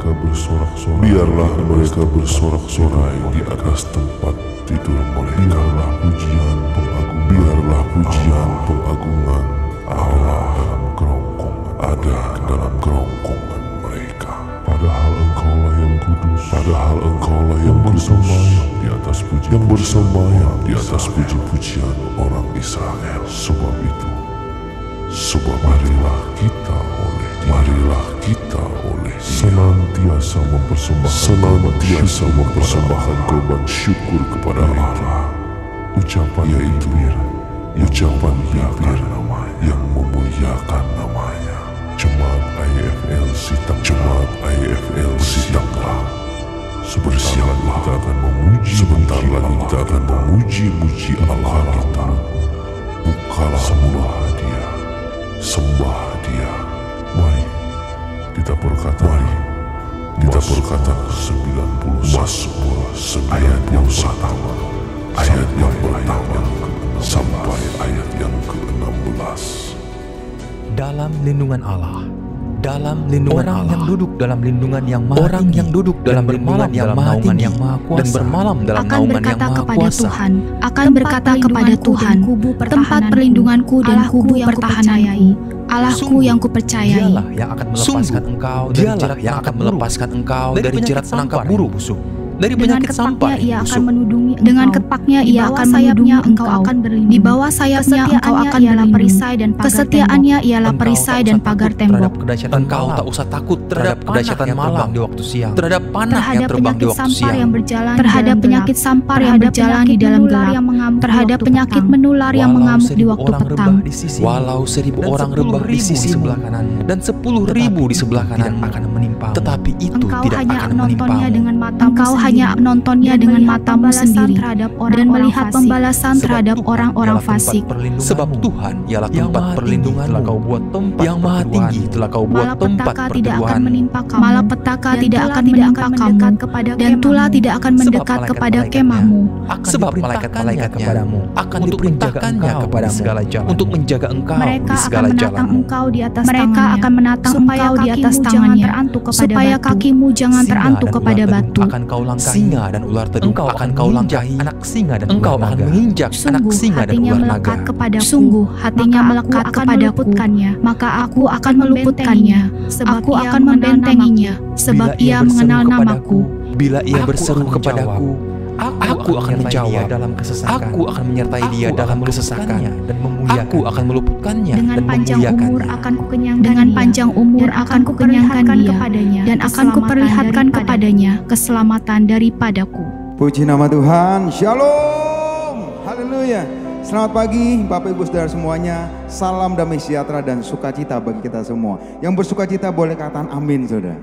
mereka bersorak-sorai. Biarlah mereka bersorak-sorai di atas tempat tidur mereka. Biarlah pujian pengagungan, biarlah pujian pengagungan ada dalam kerongkongan mereka. Padahal Engkaulah yang kudus, padahal Engkaulah yang bersemayam di atas puji, yang bersemayam di atas puji-pujian orang Israel. Sebab marilah kita oleh senantiasa mempersembahkan korban syukur kepada Allah. Ucapan bibir yang memuliakan namanya. Jemaat IFL Sitanglah. Sebentar lagi kita akan memuji Allah kita. Bukalah sembah dia. Mari kita berkata 90 ayat yang pertama sampai ayat yang ke-16. Dalam lindungan Allah, dalam lindungan orang Allah, yang duduk dalam lindungan yang maha orang tinggi, yang duduk dalam lindungan yang maha tinggi, yang maha kuasa, dan bermalam dalam naungan yang maha kuasa, akan berkata kepada Tuhan, tempat perlindunganku dan kubu yang kupercayai, Allahku yang kupercayai. Dialah yang akan melepaskan engkau dari jerat penangkap burung busuk, dari penyakit sampar busuk. Dengan kepaknya ia akan menudungi engkau. Di bawah sayapnya engkau akan berlindung. Kesetiaannya ialah perisai dan pagar tembok. Engkau tak usah takut terhadap kedahsyatan malam di waktu siang, terhadap panah yang terbang di waktu siang, terhadap penyakit sampar yang berjalan di dalam gelap, terhadap penyakit menular yang mengamuk di waktu petang. Walau 1000 orang rebah di sisi sebelah kanan dan 10.000 di sebelah kanan akan menimpa, tetapi itu tidak akan menimpa. Engkau hanya menontonnya dengan matamu sendiri dan melihat pembalasan terhadap orang-orang fasik. Sebab Tuhan ialah tempat perlindungan, telah kau buat tempat yang maha tinggi, telah kau buat tempat perteduhan. Malapetaka tidak akan menimpa kamu, dan tulah tidak akan mendekat kepada kemahmu. Sebab malaikat-malaikat kepadamu akan diperintahkannya kepadamu untuk menjaga engkau di segala jalanmu. Mereka akan menatang engkau di atas tangannya, supaya kakimu jangan terantuk kepada batu. Singa dan ular tedung akan kau langkahi, anak singa dan engkau akan menginjak anak singa dan ular naga. Sungguh hatinya melekat kepadaku, maka aku akan meluputkannya. Aku akan membentenginya, sebab ia mengenal namaku. Bila ia berseru kepadaku, aku akan menjawab dalam kesesakan. Aku akan menyertai dia dalam kesesakan dan memuliakan. Aku akan meluputkannya dan memuliakannya. Dengan panjang umur akan kukenyangkan dia, dan akan kuperlihatkan kepadanya keselamatan daripadaku. Puji nama Tuhan. Shalom. Haleluya. Selamat pagi Bapak Ibu Saudara semuanya. Salam damai sejahtera dan sukacita bagi kita semua. Yang bersukacita boleh katakan amin, Saudara.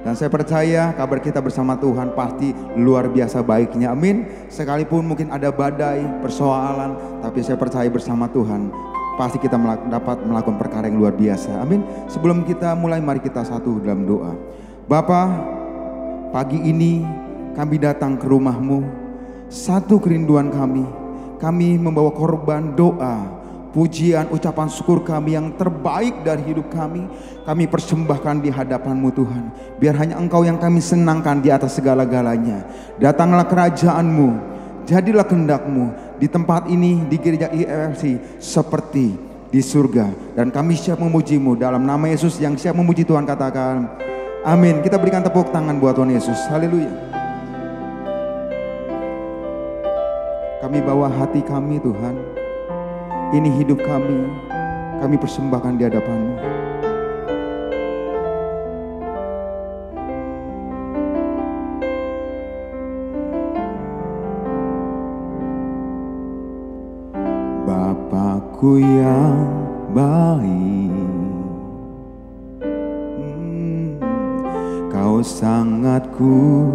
Dan saya percaya kabar kita bersama Tuhan pasti luar biasa baiknya, amin. Sekalipun mungkin ada badai, persoalan, tapi saya percaya bersama Tuhan pasti kita dapat melakukan perkara yang luar biasa, amin. Sebelum kita mulai, mari kita satu dalam doa. Bapa, pagi ini kami datang ke rumah-Mu. Satu kerinduan kami membawa korban doa, pujian, ucapan syukur kami yang terbaik dari hidup kami persembahkan di hadapan-Mu Tuhan. Biar hanya Engkau yang kami senangkan di atas segala-galanya. Datanglah kerajaan-Mu, jadilah kehendak-Mu di tempat ini, di gereja IFC seperti di surga. Dan kami siap memuji-Mu dalam nama Yesus. Yang siap memuji Tuhan katakan amin. Kita berikan tepuk tangan buat Tuhan Yesus. Haleluya. Kami bawa hati kami Tuhan, ini hidup kami persembahkan di hadapan-Mu. Bapakku yang baik, Kau sangat ku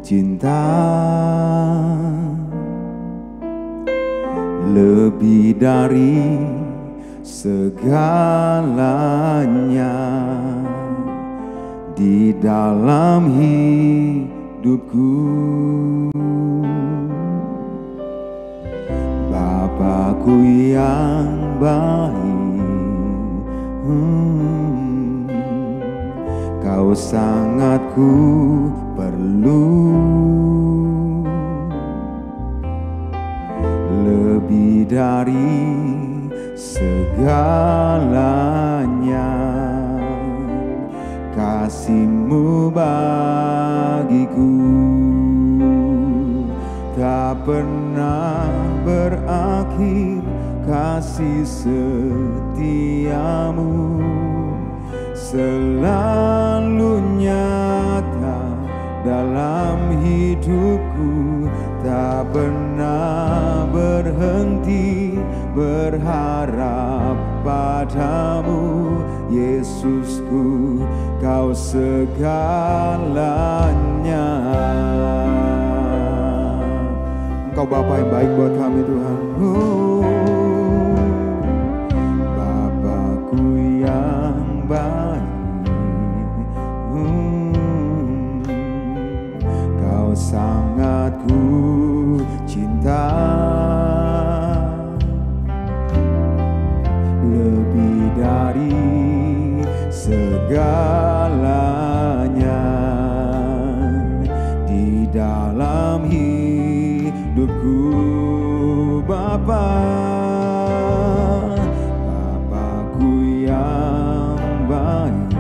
cinta, lebih dari segalanya di dalam hidupku. Bapakku yang baik, Kau Kau sangat ku perlu, lebih dari segalanya. Kasih-Mu bagiku tak pernah berakhir, kasih setia-Mu selalu nyata dalam hidupku. Tak pernah berhenti berharap padamu, Yesusku, Kau segalanya. Engkau Bapa yang baik buat kami, Tuhan. Bapakku yang baik, Kau sangat ku cinta, lebih dari segalanya. Di dalam hidupku Bapa, Bapakku yang baik,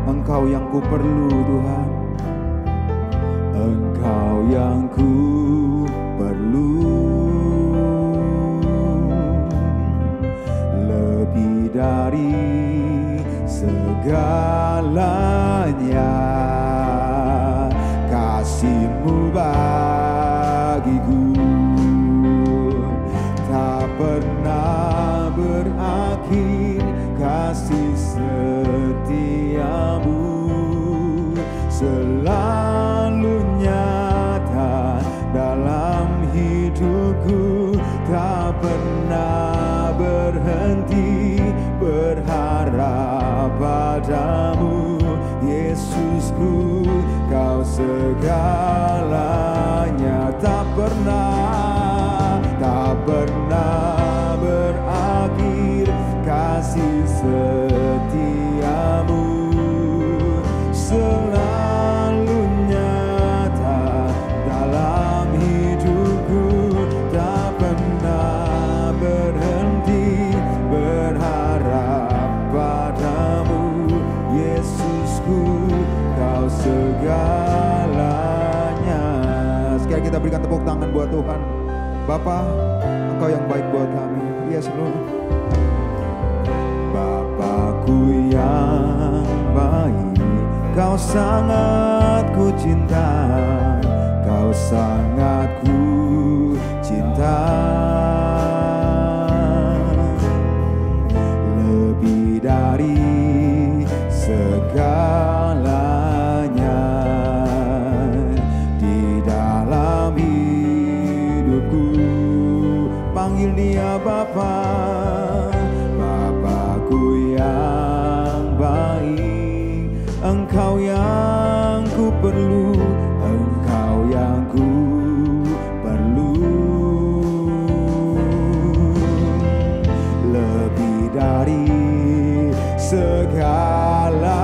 Engkau yang ku perlu Tuhan, Engkau yang ku perlu, lebih dari segalanya. Kasih-Mu bagiku tak pernah berakhir, kasih setia-Mu selalu nyata dalam hidupku. Tak pernah berhenti berharap padamu, Yesusku, Kau segalanya. Tak pernah berakhir, kasih setia-Mu selalu nyata dalam hidupku. Tak pernah berhenti berharap padamu, Yesusku, Kau segalanya. Sekali kita berikan tepuk tangan buat Tuhan. Bapa, Engkau yang baik buat kami. Yes Lord. Bapakku yang baik, Kau sangat ku cinta, Kau sangat ku cinta, lebih dari segalanya. Di dalam hidupku panggil Dia Bapa, Bapakku yang baik, Engkau yang ku perlu, Engkau yang ku perlu, lebih dari segalanya.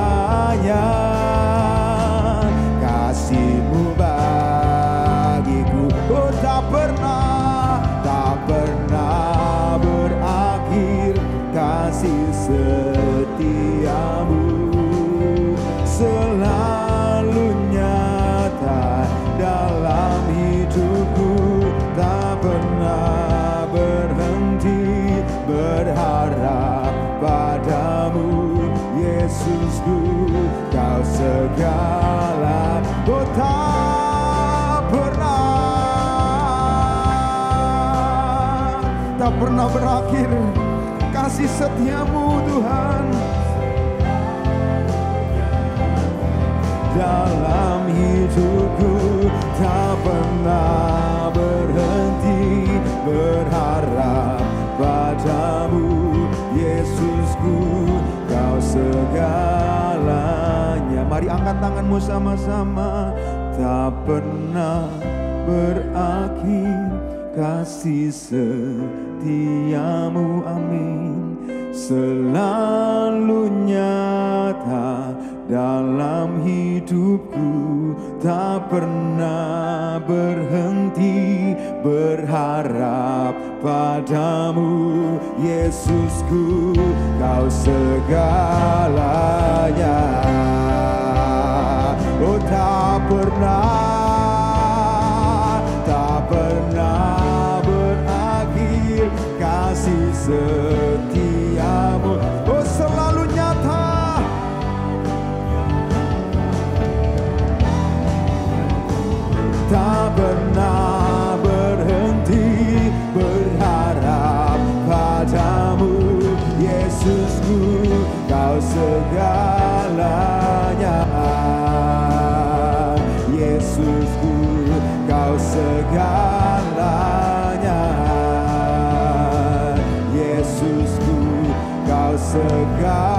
Kasih-Mu bagiku tak pernah berakhir, kasih setia-Mu selalu nyata dalam hidupku. Tak pernah berhenti berharap padamu, Yesusku, Kau segala. Oh, tak pernah berakhir kasih setia-Mu Tuhan dalam hidupku. Tak pernah berhenti berharap padamu, Yesusku, Kau segalanya. Mari angkat tanganmu sama-sama. Tak pernah berakhir kasih setia-Mu, amin, selalu nyata dalam hidupku, tak pernah berhenti berharap padamu, Yesusku, Kau segalanya. Oh, tak pernah berakhir kasih setiamu. Oh, selalu nyata, tak pernah berhenti berharap padamu, Yesusku, Kau segalanya. Yesusku, Kau segalanya. Yesusku, Kau segalanya.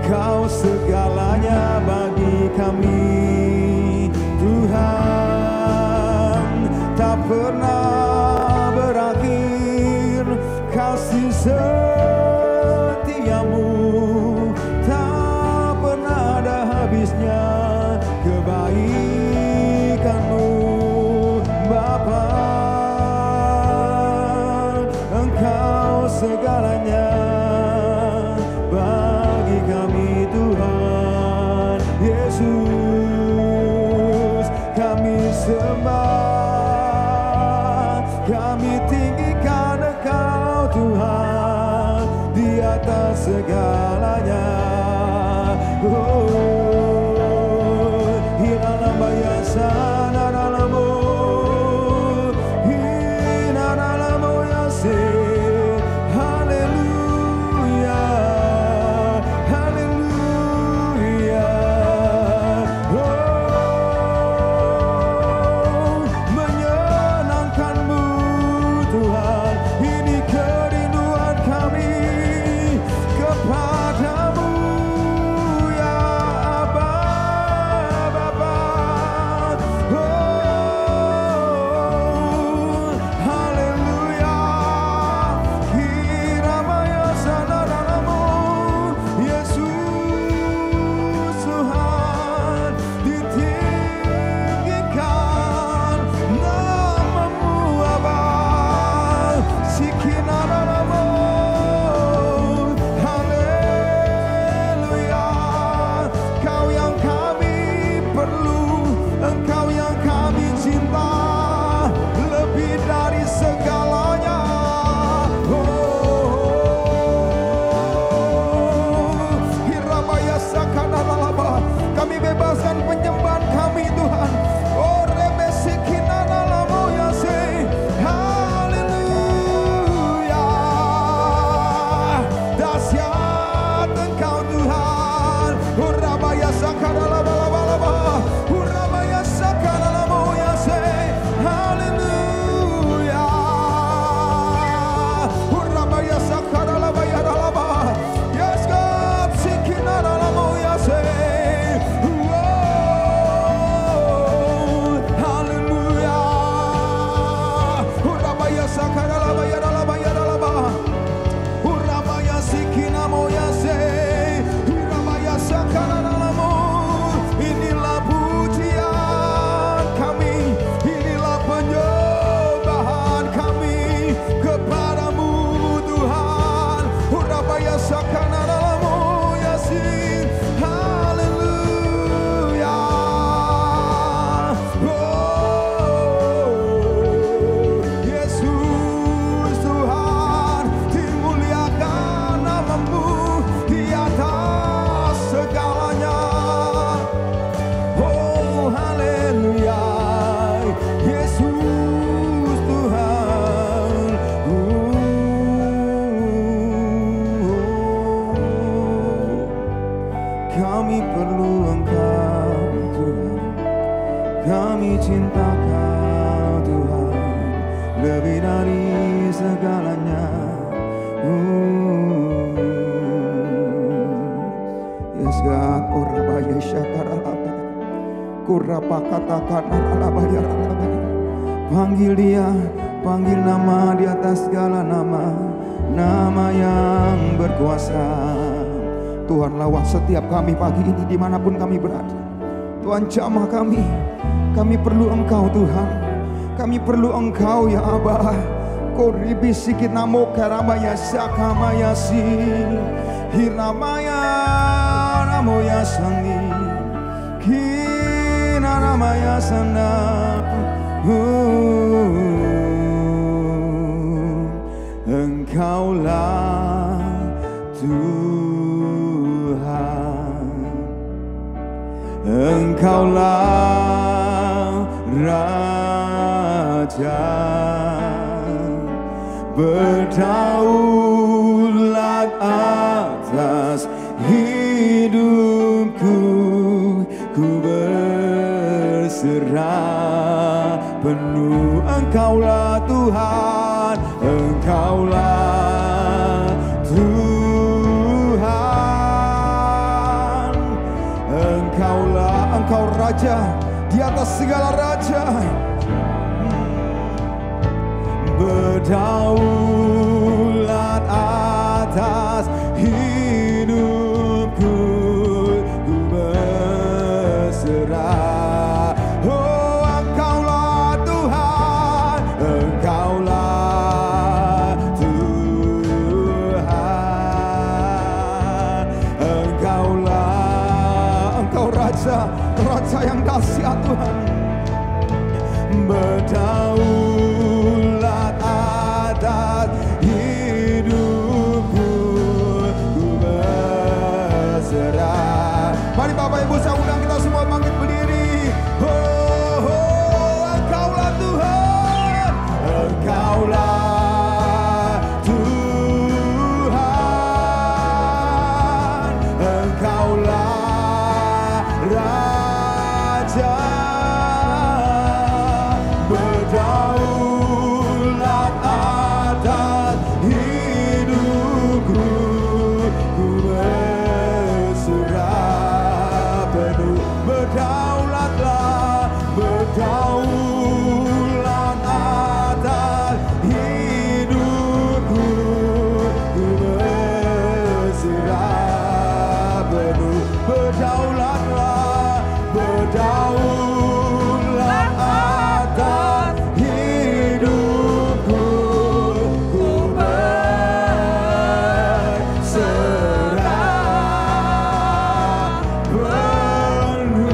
Kau segalanya bagi kami, Tuhan. Tak pernah berakhir kasih setiamu, tak pernah ada habisnya kebaikanmu, Bapa. Engkau segalanya bagi kami, Tuhan. Yesus, kami sembah, kami tinggikan Engkau, Tuhan, di atas segalanya. Oh, hirana bayasa naralamu, hinaralamu yase. Haleluya, haleluya. Oh, menyenangkan-Mu, Tuhan, ini kerinduan kami kepadamu, ya Aba, Bapa. Oh, haleluya. Kiramaya sanaramu, Yesus, Tuhan, ditinggikan nama-Mu, Aba. Sikinararamu, haleluya. Kau yang kami perlu, Engkau yang kami cinta, lebih dari segalanya. Oh, hirabaya sakanaralaba. Kami bebaskan penyembahan kami, Tuhan. Oh, remesikinaralamu yase. Haleluya. Dahsyat Engkau, Tuhan. Urabaya sakanaralabalaba. Urabaya sakanaralamu yase. Haleluya. Urabaya sakanarabayaralaba. Yes, God. Sikinaralamu yase. Oh, haleluya. Urabaya sakanarabayaralabayaralaba. Urabaya sikinamo yase. Urabaya sakanaralamu. Inilah pujian kami, inilah penyembahan kami kepadamu, Tuhan. Urabaya sakanaralamu yasin. Haleluya. Oh, Yesus, Tuhan, dimuliakan nama-Mu di atas segalanya. Oh, haleluya. Yesus, Tuhan. Kami perlu Engkau, Tuhan. Kami cinta Kau, Tuhan, lebih dari segalanya. Yes, God. Orabaya syakaralaba. Kurapa katakan alaba. Panggil Dia panggil nama di atas segala nama, nama yang berkuasa. Tuhan, lawat setiap kami pagi ini dimanapun kami berada. Tuhan, jamah kami perlu Engkau Tuhan. Kami perlu Engkau ya Aba. Koribi sikit namo karamaya sakamaya si hiramaya namoya sani kina namaya sana. Engkaulah Tuhan, Engkaulah Raja, berdaulat atas hidupku, ku berserah penuh. Engkaulah Tuhan, Engkaulah Tuhan, Engkau Raja di atas segala raja, berdaulat atas hidupku, ku berserah. Oh, Engkaulah Tuhan, Engkaulah Tuhan, Engkau Raja, Raja yang dahsyat Tuhan, berdaulat atas hidupku, ku berserah. Mari Bapak Ibu saya undang kita semua bangkit berdiri. Oh, oh, Engkaulah Tuhan, Engkaulah Tuhan, Engkaulah Raja, berdaulat atas hidupku, ku berserah penuh. Berdaulatlah, berdaulat atas hidupku, ku berserah penuh. Berdaulatlah, berdaulat atas hidupku, ku berserah penuh.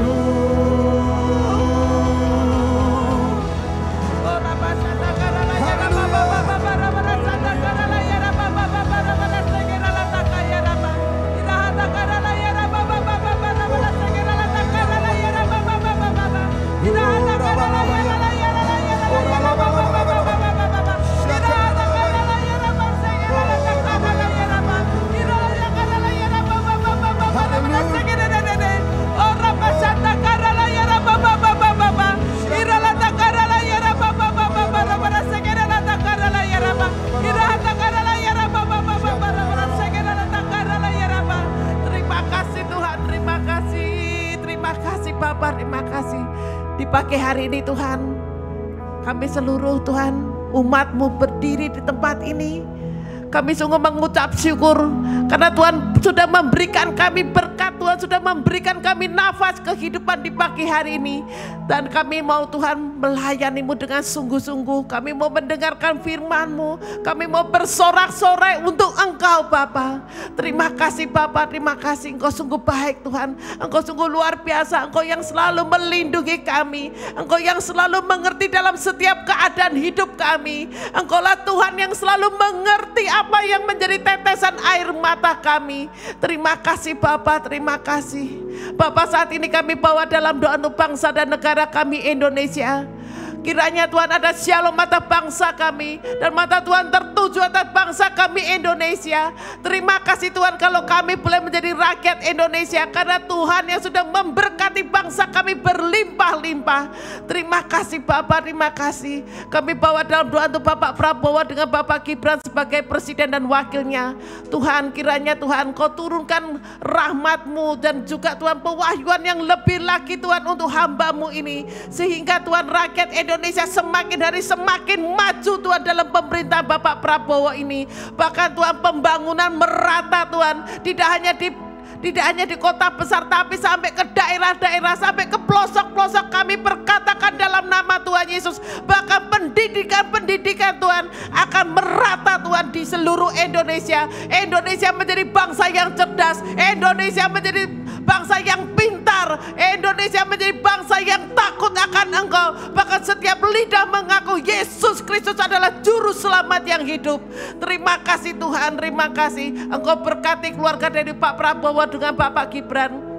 Bapa, terima kasih di pagi hari ini Tuhan. Kami seluruh Tuhan umat-Mu berdiri di tempat ini. Kami sungguh mengucap syukur karena Tuhan sudah memberikan kami berkat, Tuhan sudah memberikan kami nafas kehidupan di pagi hari ini. Dan kami mau Tuhan melayani-Mu dengan sungguh-sungguh. Kami mau mendengarkan firman-Mu. Kami mau bersorak-sorai untuk Engkau Bapa. Terima kasih Bapa, terima kasih. Engkau sungguh baik Tuhan. Engkau sungguh luar biasa. Engkau yang selalu melindungi kami. Engkau yang selalu mengerti dalam setiap keadaan hidup kami. Engkaulah Tuhan yang selalu mengerti apa yang menjadi tetesan air mata kami. Terima kasih Bapa, terima kasih. Bapa, saat ini kami bawa dalam doa untuk bangsa dan negara kami Indonesia. Kiranya Tuhan ada shalom mata bangsa kami, dan mata Tuhan tertuju atas bangsa kami Indonesia. Terima kasih Tuhan kalau kami boleh menjadi rakyat Indonesia, karena Tuhan yang sudah memberkati bangsa kami berlimpah-limpah. Terima kasih Bapak, terima kasih. Kami bawa dalam doa untuk Bapak Prabowo dengan Bapak Gibran sebagai presiden dan wakilnya. Tuhan, kiranya Tuhan Kau turunkan rahmat-Mu dan juga Tuhan pewahyuan yang lebih lagi Tuhan untuk hamba-Mu ini, sehingga Tuhan rakyat Indonesia Indonesia semakin hari semakin maju Tuhan dalam pemerintahan Bapak Prabowo ini. Bahkan Tuhan pembangunan merata Tuhan, tidak hanya di kota besar tapi sampai ke daerah-daerah, sampai ke pelosok-pelosok. Kami perkatakan dalam nama Tuhan Yesus, bahkan pendidikan Tuhan akan merata Tuhan di seluruh Indonesia. Indonesia menjadi bangsa yang cerdas, Indonesia menjadi bangsa yang pintar, Indonesia menjadi bangsa yang takut akan Engkau. Bahkan setiap lidah mengaku Yesus Kristus adalah juru selamat yang hidup. Terima kasih Tuhan, terima kasih. Engkau berkati keluarga dari Pak Prabowo dengan Bapak Gibran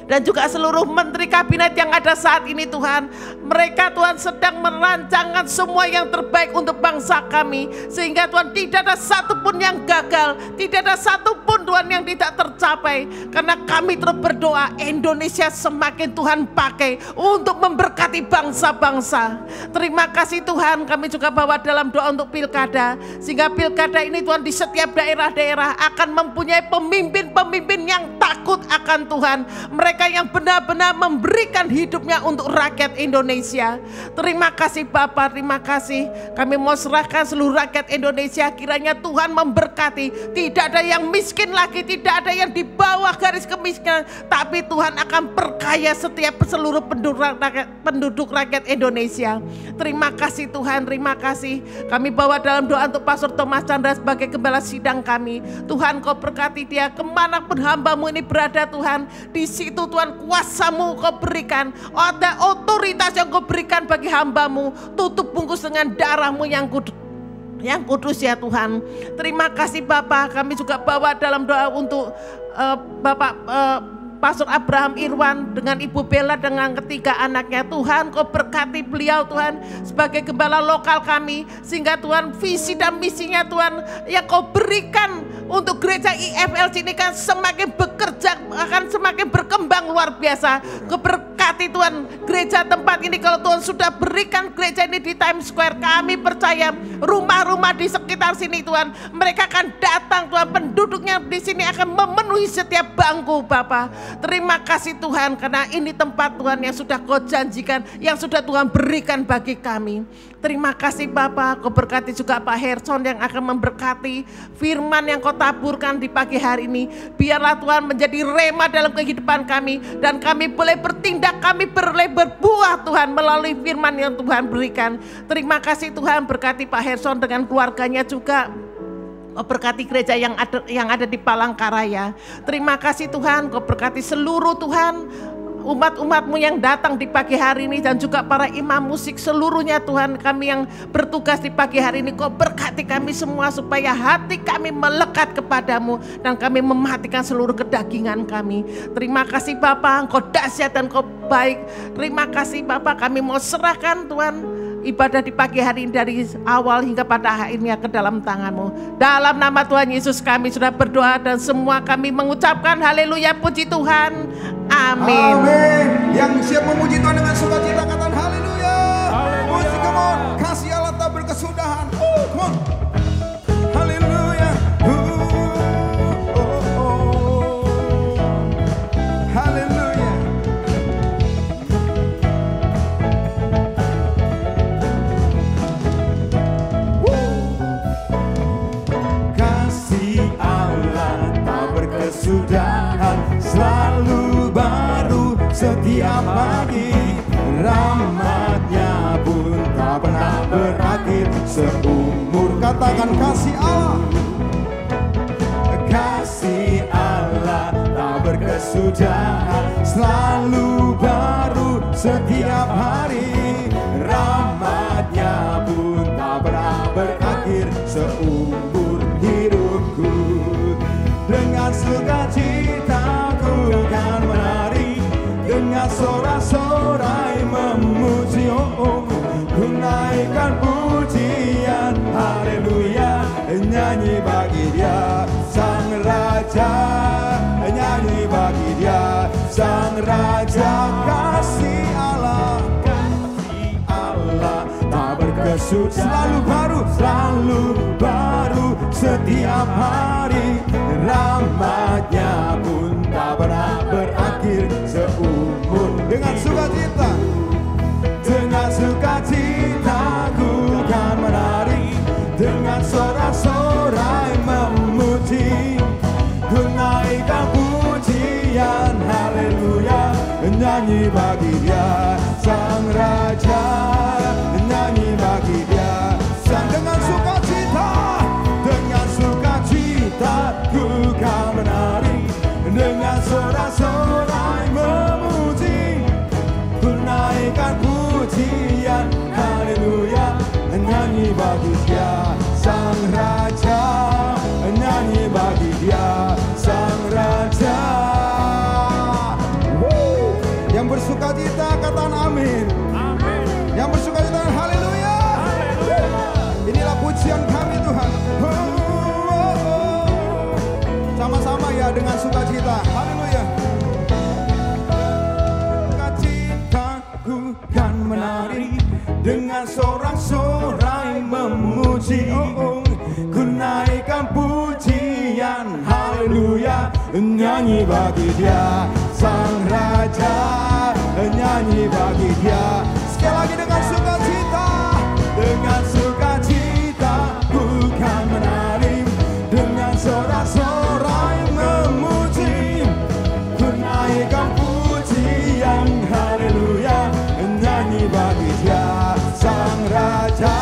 dan juga seluruh menteri kabinet yang ada saat ini Tuhan. Mereka Tuhan sedang merancangkan semua yang terbaik untuk bangsa kami, sehingga Tuhan tidak ada satupun yang gagal, tidak ada satupun Tuhan yang tidak tercapai. Karena kami terus berdoa Indonesia semakin Tuhan pakai untuk memberkati bangsa-bangsa. Terima kasih Tuhan. Kami juga bawa dalam doa untuk pilkada, sehingga pilkada ini Tuhan di setiap daerah-daerah akan mempunyai pemimpin-pemimpin yang takut akan Tuhan, mereka yang benar-benar memberikan hidupnya untuk rakyat Indonesia. Terima kasih Bapak, terima kasih. Kami mau serahkan seluruh rakyat Indonesia, kiranya Tuhan memberkati. Tidak ada yang miskin lagi, tidak ada yang di bawah garis kemiskinan, tapi Tuhan akan perkaya setiap seluruh penduduk rakyat Indonesia. Terima kasih Tuhan, terima kasih. Kami bawa dalam doa untuk Pastor Thomas Chandra sebagai gembala sidang kami. Tuhan Kau berkati dia kemanapun hamba-Mu ini berada Tuhan. Di situ Tuhan kuasa-Mu Kau berikan, ada otoritas yang Kau berikan bagi hamba-Mu. Tutup bungkus dengan darah-Mu yang kudus ya Tuhan. Terima kasih Bapak. Kami juga bawa dalam doa untuk Bapak Pastor Abraham Irwan dengan Ibu Bella dengan ketiga anaknya. Tuhan Kau berkati beliau Tuhan sebagai gembala lokal kami, sehingga Tuhan visi dan misinya Tuhan yang Kau berikan untuk gereja IFLC ini kan semakin bekerja, akan semakin berkembang luar biasa. Kau berkati Tuhan gereja tempat ini. Kalau Tuhan sudah berikan gereja ini di Times Square, kami percaya rumah-rumah di sekitar sini Tuhan, mereka akan datang Tuhan, penduduknya di sini akan memenuhi setiap bangku Bapak. Terima kasih Tuhan, karena ini tempat Tuhan yang sudah Kau janjikan, yang sudah Tuhan berikan bagi kami. Terima kasih Bapak. Kau berkati juga Pak Herson yang akan memberkati firman yang Kau taburkan di pagi hari ini. Biarlah Tuhan menjadi rema dalam kehidupan kami, dan kami boleh bertindak, kami boleh berbuah Tuhan melalui firman yang Tuhan berikan. Terima kasih Tuhan. Berkati Pak Herson dengan keluarganya juga. Kau berkati gereja yang ada di Palangkaraya. Terima kasih Tuhan. Kau berkati seluruh Tuhan umat-umat-Mu yang datang di pagi hari ini, dan juga para imam musik seluruhnya Tuhan, kami yang bertugas di pagi hari ini. Kau berkati kami semua supaya hati kami melekat kepadamu dan kami mematikan seluruh kedagingan kami. Terima kasih Bapak, Engkau dahsyat dan Kau baik. Terima kasih Bapak. Kami mau serahkan Tuhan ibadah di pagi hari ini dari awal hingga pada akhirnya ke dalam tangan-Mu. Dalam nama Tuhan Yesus kami sudah berdoa, dan semua kami mengucapkan haleluya, puji Tuhan. Amin. Amin. Yang siap memuji Tuhan dengan sukacita katakan haleluya. Musik, come on. Kasih Allah tak berkesudahan. Come on. Haleluya. Haleluya. Kasih Allah tak berkesudahan, selalu baru setiap pagi. Rahmat-Nya pun tak pernah berakhir seumur. Katakan kasih Allah. Kasih Allah tak berkesudahan, selalu baru setiap hari. Rahmat-Nya pun tak pernah berakhir seumur hidupku. Dengan sukacita ku kan menari, dengan sorak-sorai memuji, ku naikkan pujian haleluya. Nyanyi bagi Dia Sang Raja, nyanyi bagi Dia Sang Raja. Kasih Allah, kasih Allah tak berkesudahan, selalu baru setiap hari. Rahmat-Nya pun tak pernah berakhir seumur. Dengan sukacita, dengan sukacitaku kan menari, dengan sorak-sorai memuji, ku naikkan pujian haleluya, nyanyi bagi Dia Sang Raja, nyanyi bagi Dia Sang. Dengan sukacita, dengan sukacita ku kan menari, dengan sorak-sorai memuji, ku naikkan pujian haleluya, nyanyi bagi Dia Sang Raja, nyanyi bagi Dia Sang Raja. Yang bersukacita katakan amin. Amin. Yang bersukacita haleluya. Inilah pujian kami Tuhan. Sama-sama ya dengan sukacita. Haleluya. Sukacitaku kan menari, dengan sorak-sorai memuji, ku naikkan pujian haleluya, nyanyi bagi Dia Sang Raja, nyanyi bagi Dia. Sekali lagi dengan sukacita, dengan sukacita ku kan menari, dengan sorak-sorai memuji, ku naikkan pujian haleluya, nyanyi bagi Dia Sang Raja,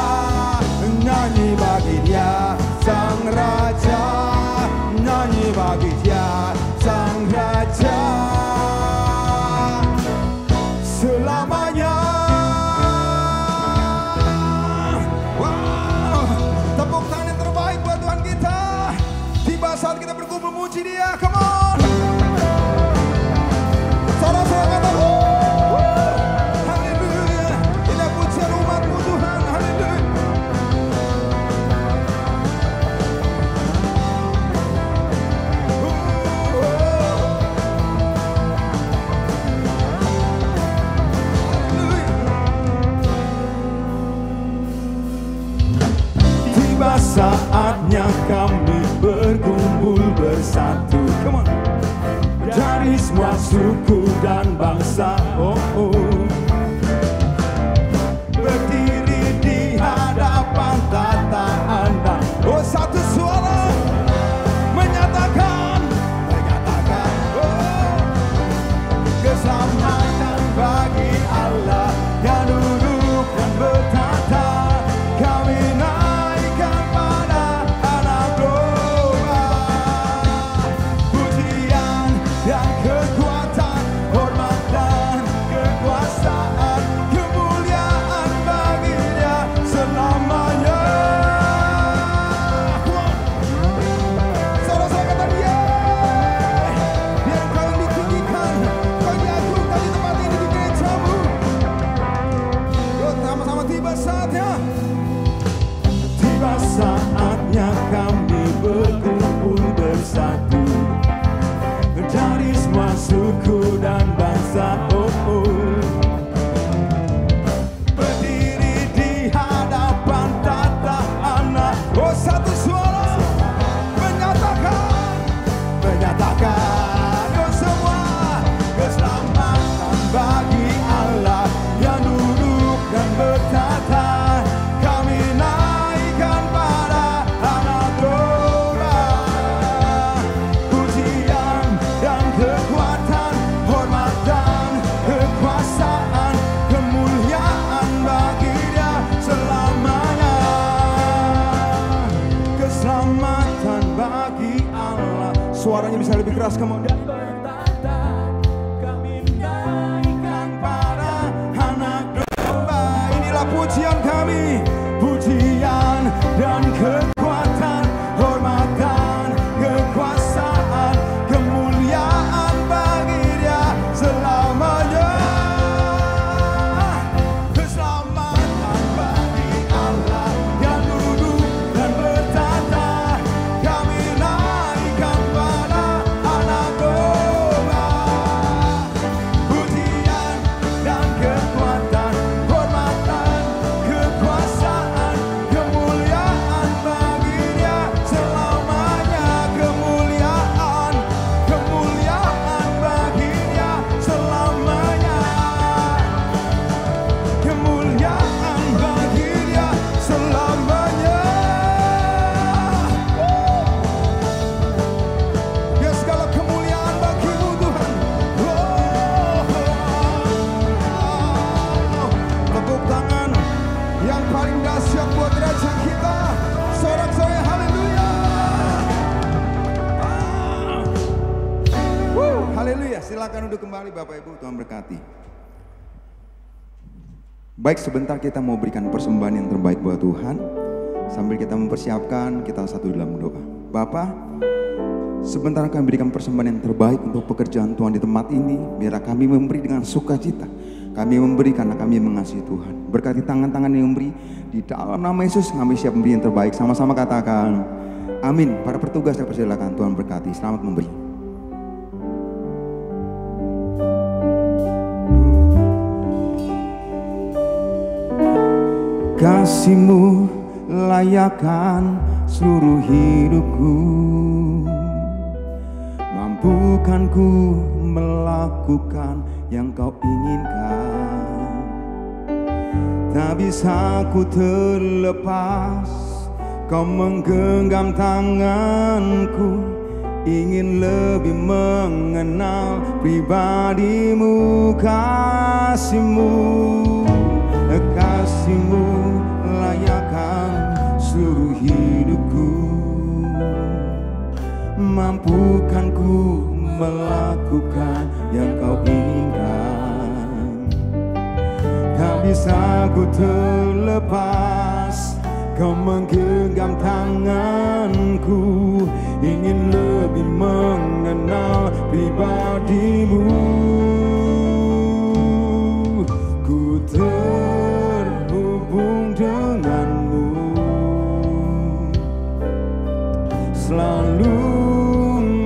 nyanyi bagi Dia Sang Raja, nyanyi bagi Dia Sang Raja selamanya. Wow, tepuk tangan yang terbaik buat Tuhan kita. Tiba saat kita berkumpul memuji Dia. Come on. Saudara-saudara kata haleluya. Ini pujian umat-Mu Tuhan. Haleluya. Tiba saatnya kami berkumpul bersatu. Come on. Dari semua suku dan bangsa, berdiri di hadapan tata Anda. Oh, satu suara menyatakan, keselamatan bagi Allah yang duduk dan bertata. Kami naikkan pada anak domba, pujian dan kekuatan, hormat dan kekuasaan, kemuliaan bagi Dia selamanya. Saudara-saudara kata Dia, biar Kau yang ditinggikan, Kau diagungkan di tempat ini di gereja-Mu. Yuk sama-sama tiba saatnya. Tiba saatnya kami berkumpul bersatu, dari semua suku dan bangsa, berdiri di hadapan tata Allah. Oh, satu suara menyatakan, oh semua, keselamatan bagi Allah yang duduk dan bertata. Kami naikkan pada anak domba, pujian dan kekuatan, hormat dan kekuasaan, kemuliaan bagi Dia selamanya. Keselamatan bagi Allah. Suaranya bisa lebih keras, kamu. Dan bertata, kami naikkan pada anak domba. Inilah pujian kami, pujian dan kekuatan, hormat dan kekuasaan, kemuliaan bagi Dia selamanya. Keselamatan bagi Allah yang duduk dan bertata. Kami naikkan pada anak domba, pujian dan kekuatan, hormat dan kekuasaan, dahsyat buat Raja kita. Sorak-sorai haleluya. Haleluya. Silakan duduk kembali Bapak Ibu, Tuhan berkati. Baik, sebentar kita mau berikan persembahan yang terbaik buat Tuhan. Sambil kita mempersiapkan, kita satu dalam doa. Bapa, sebentar kami berikan persembahan yang terbaik untuk pekerjaan Tuhan di tempat ini. Biar kami memberi dengan sukacita. Kami memberi karena kami mengasihi Tuhan. Berkati tangan-tangan yang memberi. Di dalam nama Yesus kami siap memberi yang terbaik. Sama-sama katakan amin. Para petugas saya persilakan, Tuhan berkati. Selamat memberi. Kasih-Mu layakkan seluruh hidupku, mampukan ku melakukan yang Kau inginkan. Tak bisa ku terlepas, Kau menggenggam tanganku, ingin lebih mengenal pribadi-Mu. Kasih-Mu, kasih-Mu layakkan seluruh hidupku, mampukan ku melakukan yang Kau inginkan. Tak bisa ku terlepas, Kau menggenggam tanganku, ingin lebih mengenal pribadi-Mu. Ku terhubung dengan-Mu, selalu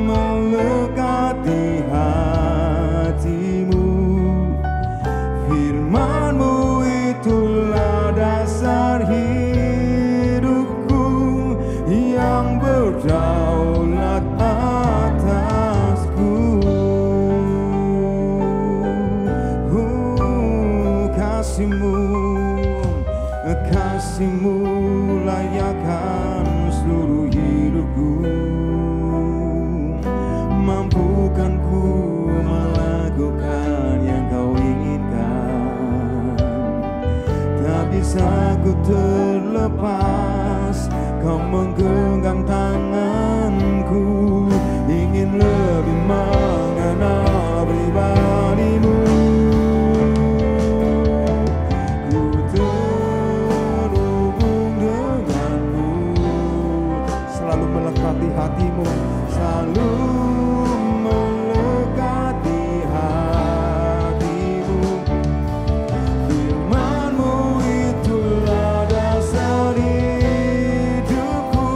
melekati hati-Mu. Firman-Mu itulah dasar hidupku, yang berdaulat atasku. Kasih-Mu, kasih-Mu layakkan seluruh hidupku, mampukan ku melakukan yang Kau inginkan. Tak bisa ku terlepas, Kau menggenggam tanganku, ingin lebih mengenal pribadi-Mu. Ku terhubung dengan-Mu, selalu melekati hati-Mu, selalu melekati hati-Mu. Firman-Mu itulah dasar hidupku,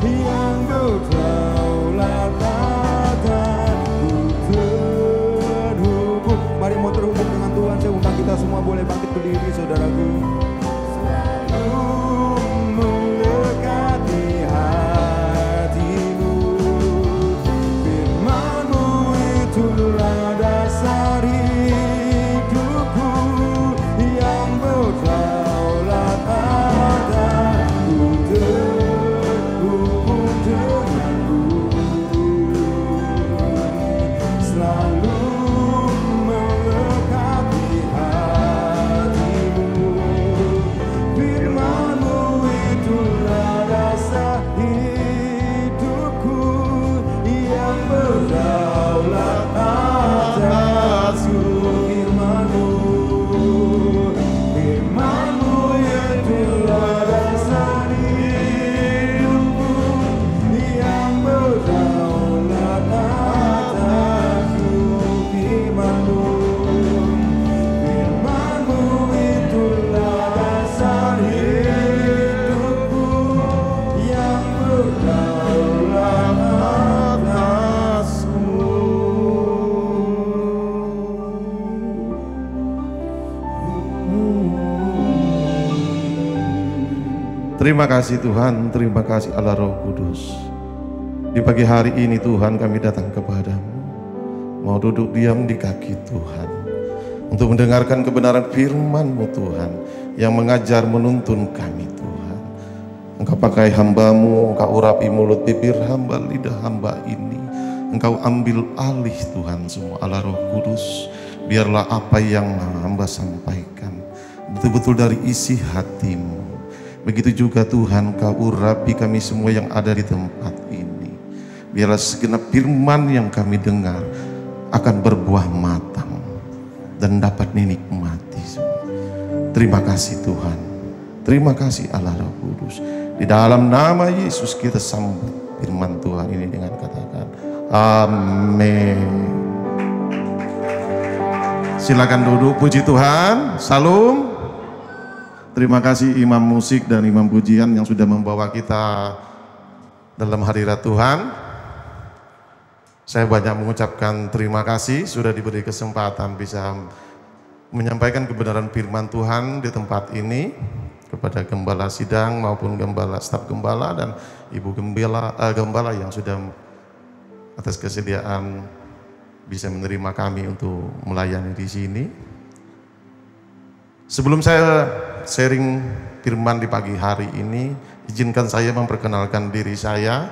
yang berdaulat atasku. Terhubung. Mari mau terhubung dengan Tuhan. Saya undang kita semua boleh bangkit berdiri, saudaraku. Selalu melekati hati-Mu. Firman-Mu itulah dasar hidupku, yang berdaulat atasku. Terhubung dengan-Mu, selalu melekati hati-Mu. Firman-Mu itulah dasar hidupku, yang berdaulat atasku. Firman-Mu, firman-Mu itulah dasar hidupku, yang berdaulat atasku. Firman-Mu, firman-Mu itulah dasar hidupku, yang berdaulat atasku. Terima kasih Tuhan, terima kasih Allah Roh Kudus. Di pagi hari ini Tuhan kami datang kepadamu, mau duduk diam di kaki Tuhan, untuk mendengarkan kebenaran firman-Mu Tuhan, yang mengajar menuntun kami Tuhan. Engkau pakai hamba-Mu, Engkau urapi mulut bibir hamba, lidah hamba ini. Engkau ambil alih Tuhan semua. Allah Roh Kudus, biarlah apa yang hamba sampaikan betul-betul dari isi hati-Mu. Begitu juga Tuhan, Kau urapi kami semua yang ada di tempat ini. Biarlah segenap firman yang kami dengar akan berbuah matang dan dapat dinikmati. Terima kasih Tuhan. Terima kasih Allah Roh Kudus. Di dalam nama Yesus kita sambut firman Tuhan ini dengan katakan amin. Silakan duduk, puji Tuhan. Salam. Terima kasih imam musik dan imam pujian yang sudah membawa kita dalam hadirat Tuhan. Saya banyak mengucapkan terima kasih sudah diberi kesempatan bisa menyampaikan kebenaran firman Tuhan di tempat ini kepada gembala sidang maupun gembala staf gembala dan ibu gembala yang sudah atas kesediaan bisa menerima kami untuk melayani di sini. Sebelum saya sharing firman di pagi hari ini, izinkan saya memperkenalkan diri saya.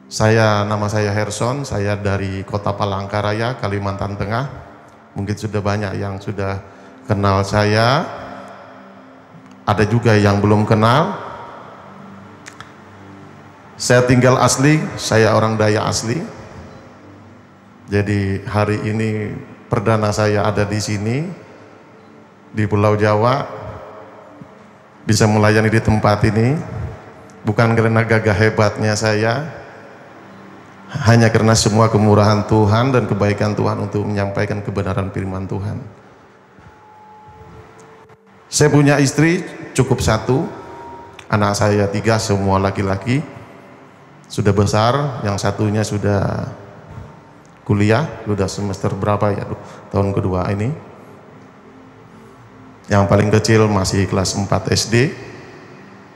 Nama saya Herson, saya dari Kota Palangkaraya, Kalimantan Tengah. Mungkin sudah banyak yang sudah kenal saya. Ada juga yang belum kenal. Saya tinggal asli, saya orang Dayak asli. Jadi hari ini perdana saya ada di sini di Pulau Jawa, bisa melayani di tempat ini bukan karena gagah hebatnya saya, hanya karena semua kemurahan Tuhan dan kebaikan Tuhan untuk menyampaikan kebenaran firman Tuhan. Saya punya istri cukup satu, anak saya 3 semua laki-laki, sudah besar, yang satunya sudah kuliah, sudah semester berapa ya, tahun kedua ini. Yang paling kecil masih kelas 4 SD,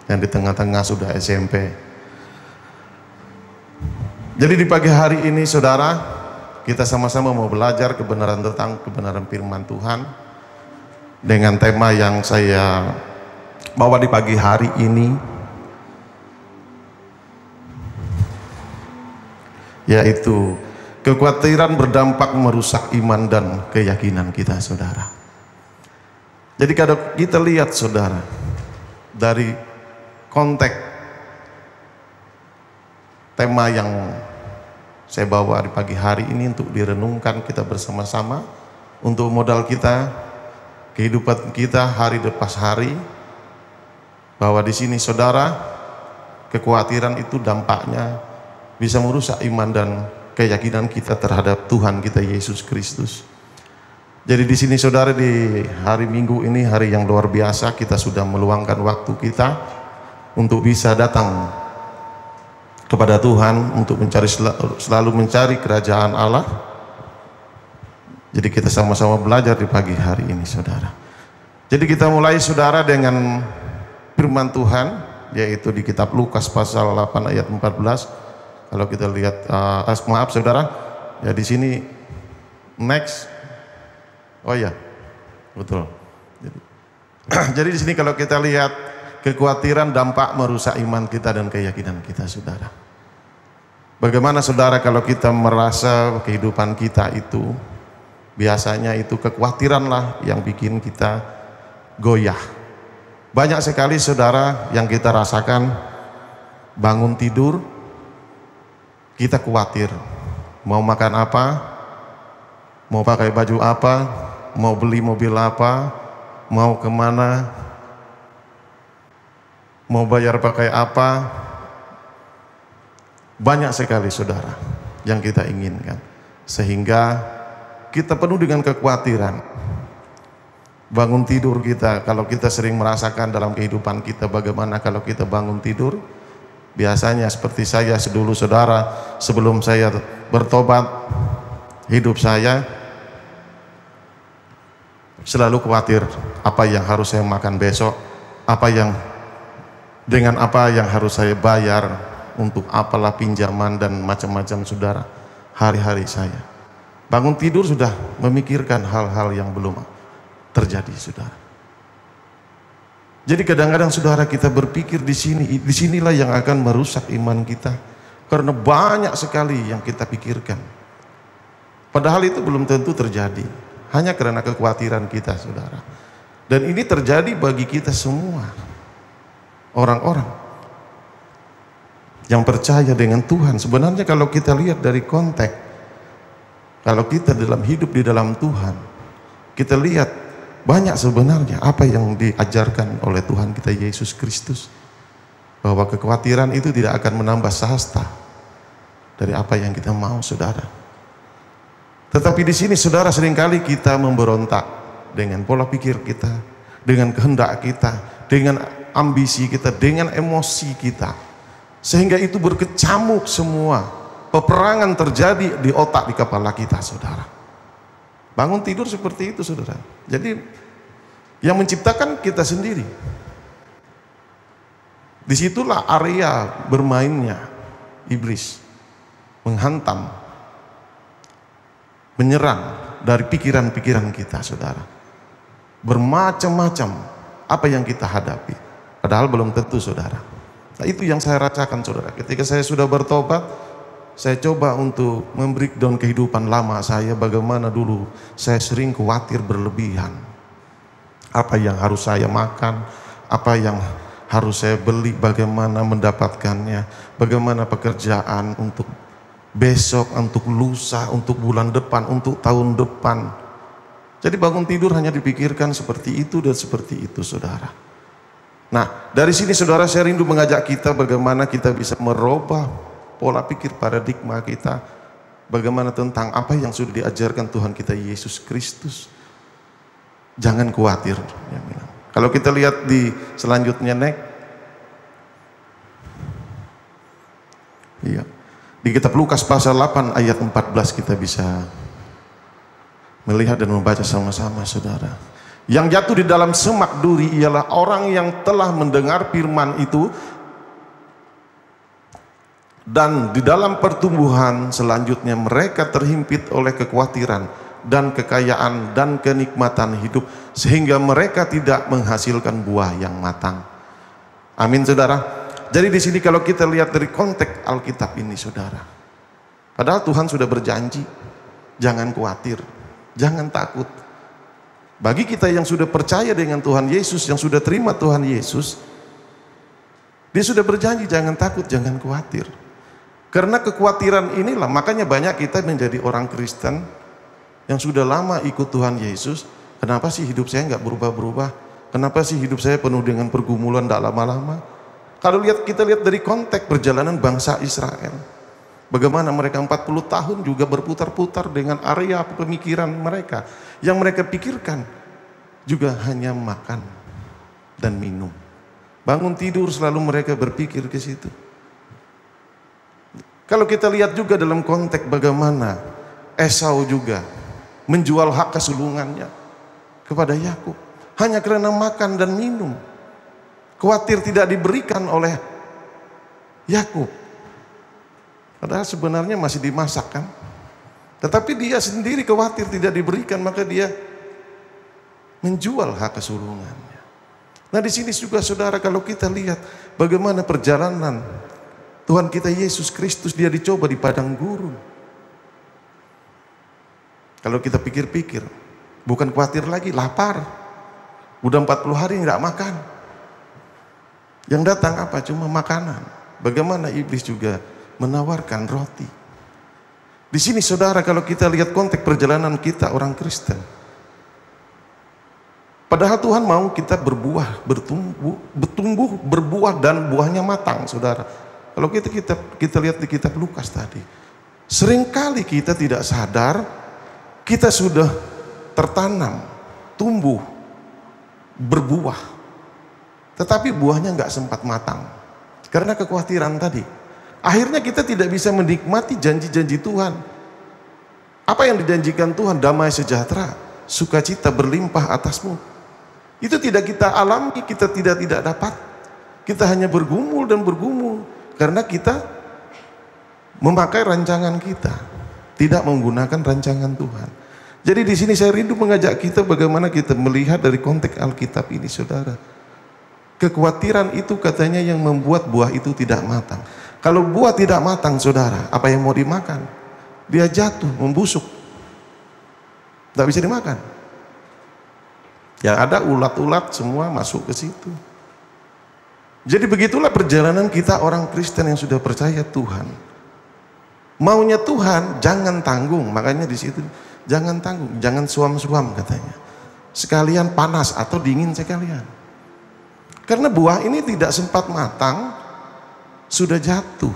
yang di tengah-tengah sudah SMP. Jadi di pagi hari ini saudara, kita sama-sama mau belajar kebenaran tentang kebenaran firman Tuhan dengan tema yang saya bawa di pagi hari ini, yaitu kekhawatiran berdampak merusak iman dan keyakinan kita saudara. Jadi kalau kita lihat saudara, dari konteks tema yang saya bawa di pagi hari ini untuk direnungkan kita bersama-sama, untuk modal kita, kehidupan kita hari lepas hari, bahwa di sini saudara, kekhawatiran itu dampaknya bisa merusak iman dan keyakinan kita terhadap Tuhan kita Yesus Kristus. Jadi di sini saudara, di hari Minggu ini hari yang luar biasa, kita sudah meluangkan waktu kita untuk bisa datang kepada Tuhan untuk selalu mencari kerajaan Allah. Jadi kita sama-sama belajar di pagi hari ini saudara. Jadi kita mulai saudara dengan firman Tuhan, yaitu di kitab Lukas pasal 8 ayat 14. Kalau kita lihat, maaf saudara, ya di sini next. Oh ya, betul. Jadi di sini kalau kita lihat kekhawatiran dampak merusak iman kita dan keyakinan kita, saudara. Bagaimana saudara kalau kita merasa kehidupan kita itu biasanya itu kekhawatiranlah yang bikin kita goyah. Banyak sekali saudara yang kita rasakan, bangun tidur kita khawatir mau makan apa, mau pakai baju apa, mau beli mobil apa, mau kemana, mau bayar pakai apa. Banyak sekali saudara yang kita inginkan, sehingga kita penuh dengan kekhawatiran. Bangun tidur kita, kalau kita sering merasakan dalam kehidupan kita, bagaimana kalau kita bangun tidur, biasanya seperti saya dulu saudara, sebelum saya bertobat, hidup saya selalu khawatir apa yang harus saya makan besok, dengan apa yang harus saya bayar, untuk apalah pinjaman dan macam-macam saudara. Hari-hari saya bangun tidur sudah memikirkan hal-hal yang belum terjadi saudara. Jadi kadang-kadang saudara kita berpikir disinilah yang akan merusak iman kita, karena banyak sekali yang kita pikirkan. Padahal itu belum tentu terjadi, hanya karena kekhawatiran kita saudara. Dan ini terjadi bagi kita semua, orang-orang yang percaya dengan Tuhan. Sebenarnya kalau kita lihat dari konteks, kalau kita dalam hidup di dalam Tuhan, kita lihat banyak sebenarnya apa yang diajarkan oleh Tuhan kita Yesus Kristus, bahwa kekhawatiran itu tidak akan menambah sahasta dari apa yang kita mau, saudara. Tetapi di sini, saudara, seringkali kita memberontak dengan pola pikir kita, dengan kehendak kita, dengan ambisi kita, dengan emosi kita, sehingga itu berkecamuk semua. Peperangan terjadi di otak, di kepala kita, saudara. Bangun tidur seperti itu, saudara. Jadi yang menciptakan kita sendiri. Disitulah area bermainnya iblis, menghantam, menyerang dari pikiran-pikiran kita, saudara. Bermacam-macam apa yang kita hadapi, padahal belum tentu, saudara. Nah, itu yang saya rasakan, saudara. Ketika saya sudah bertobat, saya coba untuk membreakdown kehidupan lama saya. Bagaimana dulu saya sering khawatir berlebihan. Apa yang harus saya makan, apa yang harus saya beli, bagaimana mendapatkannya, bagaimana pekerjaan untuk besok, untuk lusa, untuk bulan depan, untuk tahun depan. Jadi bangun tidur hanya dipikirkan seperti itu dan seperti itu, saudara. Nah, dari sini, saudara, saya rindu mengajak kita bagaimana kita bisa merubah pola pikir paradigma kita, bagaimana tentang apa yang sudah diajarkan Tuhan kita Yesus Kristus. Jangan khawatir, ya, bilang. Kalau kita lihat di selanjutnya, iya, di kitab Lukas pasal 8 ayat 14 kita bisa melihat dan membaca sama-sama, saudara. Yang jatuh di dalam semak duri ialah orang yang telah mendengar firman itu, dan di dalam pertumbuhan selanjutnya mereka terhimpit oleh kekhawatiran dan kekayaan dan kenikmatan hidup, sehingga mereka tidak menghasilkan buah yang matang. Amin, saudara. Jadi di sini kalau kita lihat dari konteks Alkitab ini, saudara, padahal Tuhan sudah berjanji, jangan khawatir, jangan takut. Bagi kita yang sudah percaya dengan Tuhan Yesus, yang sudah terima Tuhan Yesus, Dia sudah berjanji jangan takut, jangan khawatir. Karena kekhawatiran inilah, makanya banyak kita menjadi orang Kristen yang sudah lama ikut Tuhan Yesus. Kenapa sih hidup saya nggak berubah-berubah? Kenapa sih hidup saya penuh dengan pergumulan tak lama-lama? Kalau kita lihat dari konteks perjalanan bangsa Israel, bagaimana mereka 40 tahun juga berputar-putar dengan area pemikiran mereka. Yang mereka pikirkan juga hanya makan dan minum. Bangun tidur selalu mereka berpikir ke situ. Kalau kita lihat juga dalam konteks bagaimana Esau juga menjual hak kesulungannya kepada Yakub hanya karena makan dan minum. Khawatir tidak diberikan oleh Yakub. Padahal sebenarnya masih dimasak, kan? Tetapi dia sendiri khawatir tidak diberikan, maka dia menjual hak kesulungannya. Nah, di sini juga, saudara, kalau kita lihat bagaimana perjalanan Tuhan kita Yesus Kristus, dia dicoba di padang gurun. Kalau kita pikir-pikir, bukan khawatir lagi, lapar. Udah 40 hari nggak makan. Yang datang apa? Cuma makanan. Bagaimana iblis juga menawarkan roti. Di sini, saudara, kalau kita lihat konteks perjalanan kita orang Kristen, padahal Tuhan mau kita berbuah, bertumbuh, berbuah dan buahnya matang, saudara. Kalau kita lihat di kitab Lukas tadi, seringkali kita tidak sadar kita sudah tertanam, tumbuh, berbuah, tetapi buahnya nggak sempat matang karena kekhawatiran tadi. Akhirnya kita tidak bisa menikmati janji-janji Tuhan. Apa yang dijanjikan Tuhan? Damai sejahtera, sukacita berlimpah atasmu. Itu tidak kita alami, kita tidak dapat. Kita hanya bergumul dan bergumul karena kita memakai rancangan kita, tidak menggunakan rancangan Tuhan. Jadi di sini saya rindu mengajak kita bagaimana kita melihat dari konteks Alkitab ini, saudara. Kekhawatiran itu katanya yang membuat buah itu tidak matang. Kalau buah tidak matang, saudara, apa yang mau dimakan? Dia jatuh, membusuk. Tidak bisa dimakan. Yang ada ulat-ulat semua masuk ke situ. Jadi begitulah perjalanan kita orang Kristen yang sudah percaya Tuhan. Maunya Tuhan jangan tanggung, makanya di situ jangan tanggung, jangan suam-suam katanya. Sekalian panas atau dingin sekalian. Karena buah ini tidak sempat matang, sudah jatuh.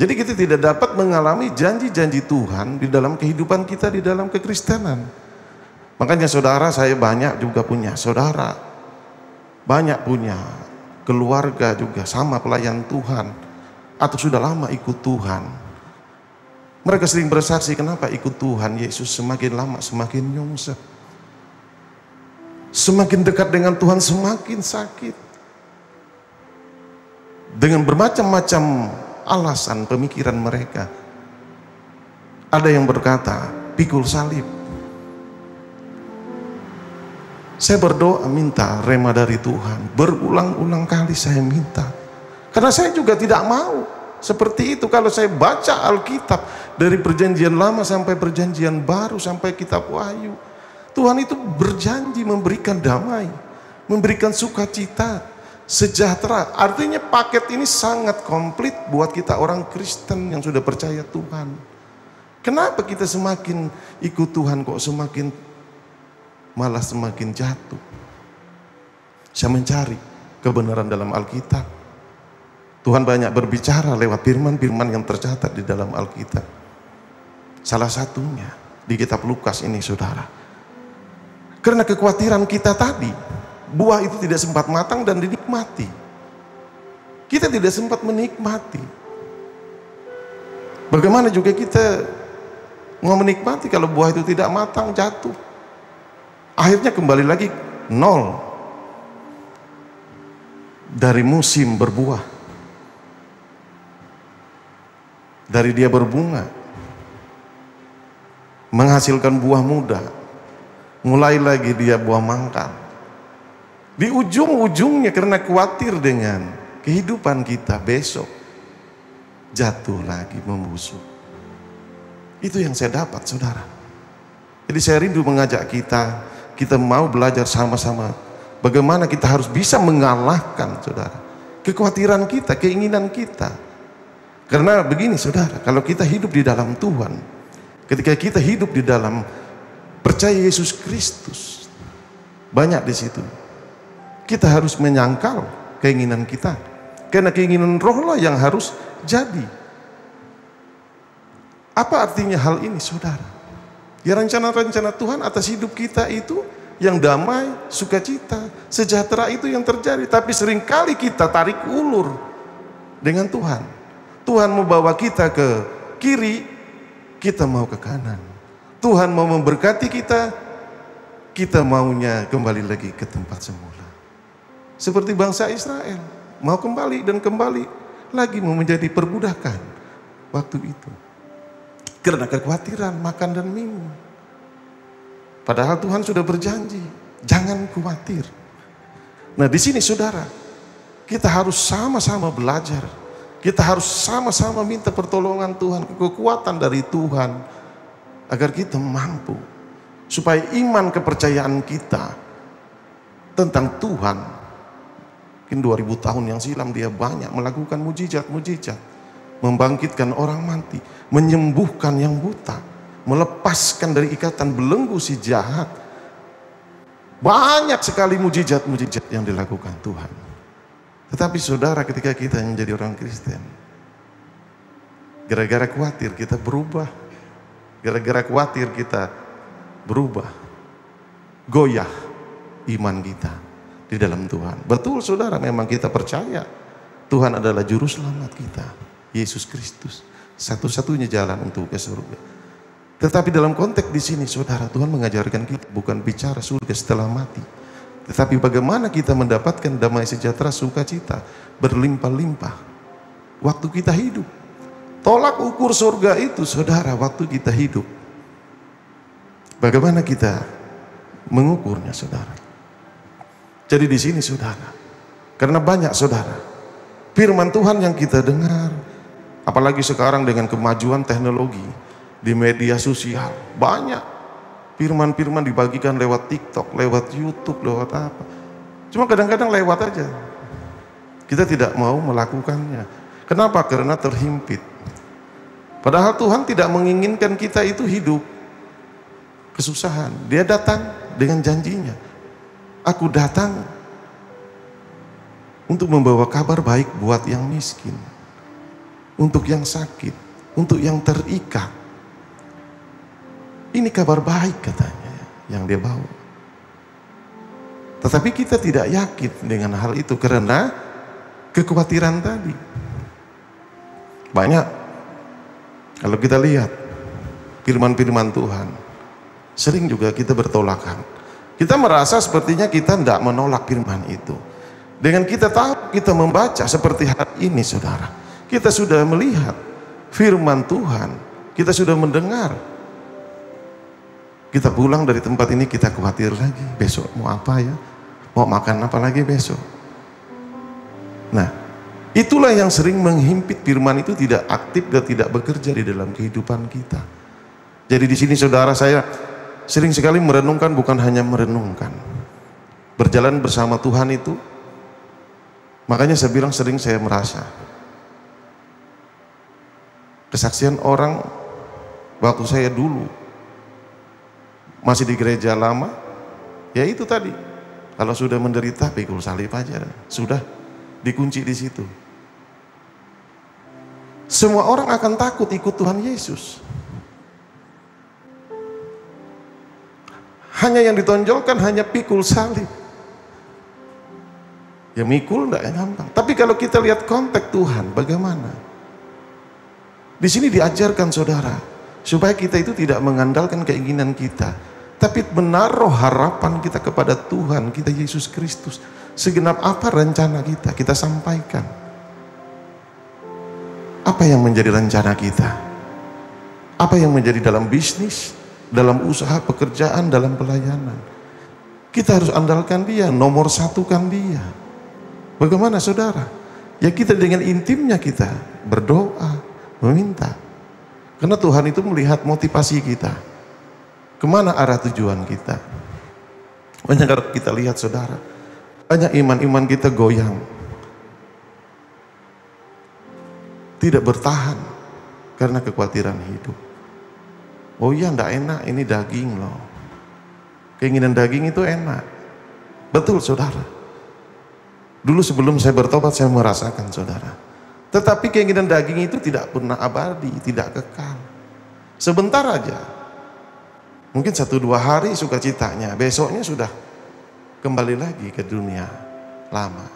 Jadi kita tidak dapat mengalami janji-janji Tuhan di dalam kehidupan kita di dalam kekristenan. Makanya saudara, saya banyak juga punya saudara, banyak punya keluarga juga sama pelayan Tuhan atau sudah lama ikut Tuhan. Mereka sering bersaksi, kenapa ikut Tuhan Yesus semakin lama semakin nyungsep, semakin dekat dengan Tuhan semakin sakit, dengan bermacam-macam alasan pemikiran mereka. Ada yang berkata pikul salib. Saya berdoa minta rema dari Tuhan, berulang-ulang kali saya minta, karena saya juga tidak mau seperti itu. Kalau saya baca Alkitab dari perjanjian lama sampai perjanjian baru sampai kitab Wahyu, Tuhan itu berjanji memberikan damai, memberikan sukacita, sejahtera. Artinya paket ini sangat komplit buat kita orang Kristen yang sudah percaya Tuhan. Kenapa kita semakin ikut Tuhan kok semakin malah semakin jatuh? Saya mencari kebenaran dalam Alkitab. Tuhan banyak berbicara lewat firman-firman yang tercatat di dalam Alkitab. Salah satunya di kitab Lukas ini saudara. Karena kekhawatiran kita tadi, buah itu tidak sempat matang dan dinikmati. Kita tidak sempat menikmati. Bagaimana juga kita mau menikmati kalau buah itu tidak matang, jatuh. Akhirnya kembali lagi nol dari musim berbuah, dari dia berbunga, menghasilkan buah muda, mulai lagi dia buah mangkal. Di ujung-ujungnya karena khawatir dengan kehidupan kita besok, jatuh lagi membusuk. Itu yang saya dapat saudara. Jadi saya rindu mengajak kita mau belajar sama-sama bagaimana kita harus bisa mengalahkan saudara kekhawatiran kita, keinginan kita. Karena begini saudara, kalau kita hidup di dalam Tuhan, ketika kita hidup di dalam percaya Yesus Kristus, banyak di situ kita harus menyangkal keinginan kita, karena keinginan roh lah yang harus jadi. Apa artinya hal ini saudara? Ya rencana-rencana Tuhan atas hidup kita itu yang damai, sukacita, sejahtera itu yang terjadi. Tapi seringkali kita tarik ulur dengan Tuhan. Tuhan mau bawa kita ke kiri, kita mau ke kanan. Tuhan mau memberkati kita, kita maunya kembali lagi ke tempat semula. Seperti bangsa Israel, mau kembali dan kembali lagi mau menjadi perbudakan waktu itu. Karena kekhawatiran makan dan minum. Padahal Tuhan sudah berjanji, jangan khawatir. Nah di sini saudara, kita harus sama-sama belajar. Kita harus sama-sama minta pertolongan Tuhan, kekuatan dari Tuhan, agar kita mampu, supaya iman kepercayaan kita tentang Tuhan, mungkin 2000 tahun yang silam dia banyak melakukan mujizat-mujizat, membangkitkan orang mati, menyembuhkan yang buta, melepaskan dari ikatan belenggu si jahat. Banyak sekali mujizat-mujizat yang dilakukan Tuhan. Tetapi saudara, ketika kita menjadi orang Kristen, gara-gara khawatir kita berubah, gara-gara khawatir kita berubah, goyah iman kita di dalam Tuhan. Betul saudara, memang kita percaya Tuhan adalah juru selamat kita, Yesus Kristus, satu-satunya jalan untuk ke surga. Tetapi dalam konteks di sini saudara, Tuhan mengajarkan kita bukan bicara surga setelah mati, tetapi bagaimana kita mendapatkan damai sejahtera, sukacita berlimpah-limpah waktu kita hidup. Tolak ukur surga itu saudara, waktu kita hidup. Bagaimana kita mengukurnya saudara? Jadi di sini saudara, karena banyak saudara firman Tuhan yang kita dengar, apalagi sekarang dengan kemajuan teknologi di media sosial, banyak Firman-firman dibagikan lewat TikTok, lewat YouTube, lewat apa. Cuma kadang-kadang lewat aja. Kita tidak mau melakukannya. Kenapa? Karena terhimpit. Padahal Tuhan tidak menginginkan kita itu hidup kesusahan. Dia datang dengan janjinya. Aku datang untuk membawa kabar baik buat yang miskin, untuk yang sakit, untuk yang terikat. Ini kabar baik katanya yang dia bawa. Tetapi kita tidak yakin dengan hal itu karena kekhawatiran tadi. Banyak kalau kita lihat firman-firman Tuhan, sering juga kita bertolakan. Kita merasa sepertinya kita tidak menolak firman itu. Dengan kita tahu, kita membaca seperti hari ini saudara, kita sudah melihat firman Tuhan, kita sudah mendengar. Kita pulang dari tempat ini, kita khawatir lagi, besok mau apa ya, mau makan apa lagi besok. Nah, itulah yang sering menghimpit firman itu tidak aktif dan tidak bekerja di dalam kehidupan kita. Jadi di sini saudara, saya sering sekali merenungkan, bukan hanya merenungkan, berjalan bersama Tuhan itu. Makanya saya bilang sering saya merasa kesaksian orang waktu saya dulu masih di gereja lama, ya itu tadi, kalau sudah menderita pikul salib aja, sudah dikunci di situ. Semua orang akan takut ikut Tuhan Yesus. Hanya yang ditonjolkan hanya pikul salib. Ya mikul enggak gampang. Tapi kalau kita lihat konteks Tuhan bagaimana? Di sini diajarkan saudara, supaya kita itu tidak mengandalkan keinginan kita, tapi menaruh harapan kita kepada Tuhan kita Yesus Kristus. Segenap apa rencana kita sampaikan. Apa yang menjadi rencana kita? Apa yang menjadi dalam bisnis, dalam usaha, pekerjaan, dalam pelayanan. Kita harus andalkan Dia, nomor satukan Dia. Bagaimana saudara? Ya kita dengan intimnya kita berdoa, meminta. Karena Tuhan itu melihat motivasi kita. Kemana arah tujuan kita? Banyak kalau kita lihat saudara, banyak iman-iman kita goyang, tidak bertahan karena kekhawatiran hidup. Oh iya, enggak enak, ini daging loh. Keinginan daging itu enak. Betul saudara. Dulu sebelum saya bertobat saya merasakan saudara. Tetapi keinginan daging itu tidak pernah abadi, tidak kekal. Sebentar aja. Mungkin 1-2 hari sukacitanya, besoknya sudah kembali lagi ke dunia lama.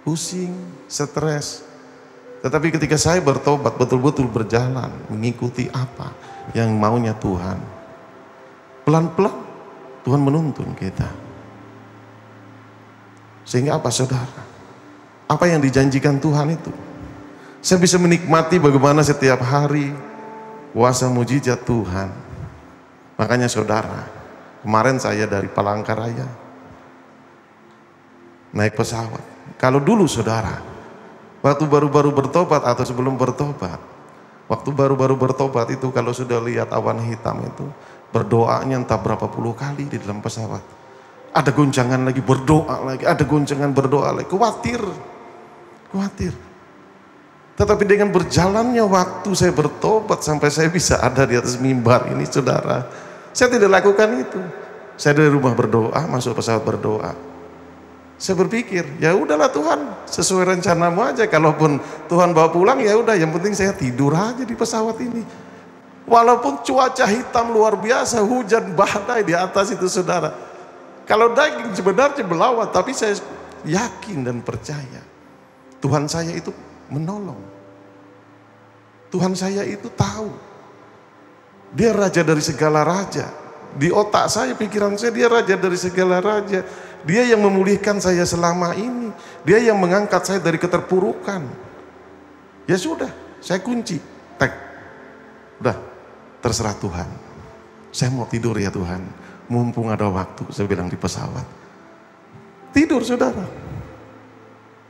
Pusing, stres. Tetapi ketika saya bertobat, betul-betul berjalan, mengikuti apa yang maunya Tuhan, pelan-pelan Tuhan menuntun kita. Sehingga apa saudara? Apa yang dijanjikan Tuhan itu? Saya bisa menikmati bagaimana setiap hari kuasa mujizat Tuhan. Makanya saudara, kemarin saya dari Palangkaraya naik pesawat. Kalau dulu saudara, waktu baru-baru bertobat atau sebelum bertobat, waktu baru-baru bertobat itu kalau sudah lihat awan hitam itu, berdoanya entah berapa puluh kali di dalam pesawat. Ada goncangan lagi, berdoa lagi, ada goncangan, berdoa lagi, khawatir. Tetapi dengan berjalannya waktu saya bertobat sampai saya bisa ada di atas mimbar ini saudara, saya tidak lakukan itu. Saya dari rumah berdoa, masuk pesawat berdoa. Saya berpikir, ya udahlah Tuhan, sesuai rencanamu aja. Kalaupun Tuhan bawa pulang ya udah, yang penting saya tidur aja di pesawat ini. Walaupun cuaca hitam luar biasa, hujan badai di atas itu saudara. Kalau daging sebenarnya melawat, tapi saya yakin dan percaya Tuhan saya itu menolong. Tuhan saya itu tahu. Dia raja dari segala raja. Di otak saya, pikiran saya, dia raja dari segala raja. Dia yang memulihkan saya selama ini. Dia yang mengangkat saya dari keterpurukan. Ya sudah, saya kunci. Udah, terserah Tuhan. Saya mau tidur ya Tuhan. Mumpung ada waktu, saya bilang di pesawat. Tidur saudara.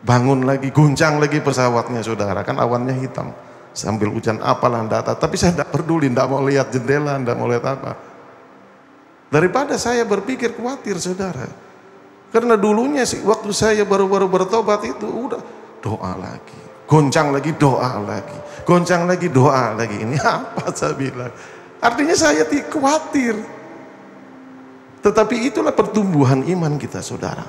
Bangun lagi, guncang lagi pesawatnya saudara. Kan awannya hitam. Sambil hujan apalah data. Tapi saya tidak peduli, tidak mau lihat jendela, tidak mau lihat apa. Daripada saya berpikir khawatir, saudara. Karena dulunya sih waktu saya baru-baru bertobat itu udah doa lagi, goncang lagi, doa lagi, goncang lagi, doa lagi. Ini apa saya bilang? Artinya saya khawatir. Tetapi itulah pertumbuhan iman kita, saudara.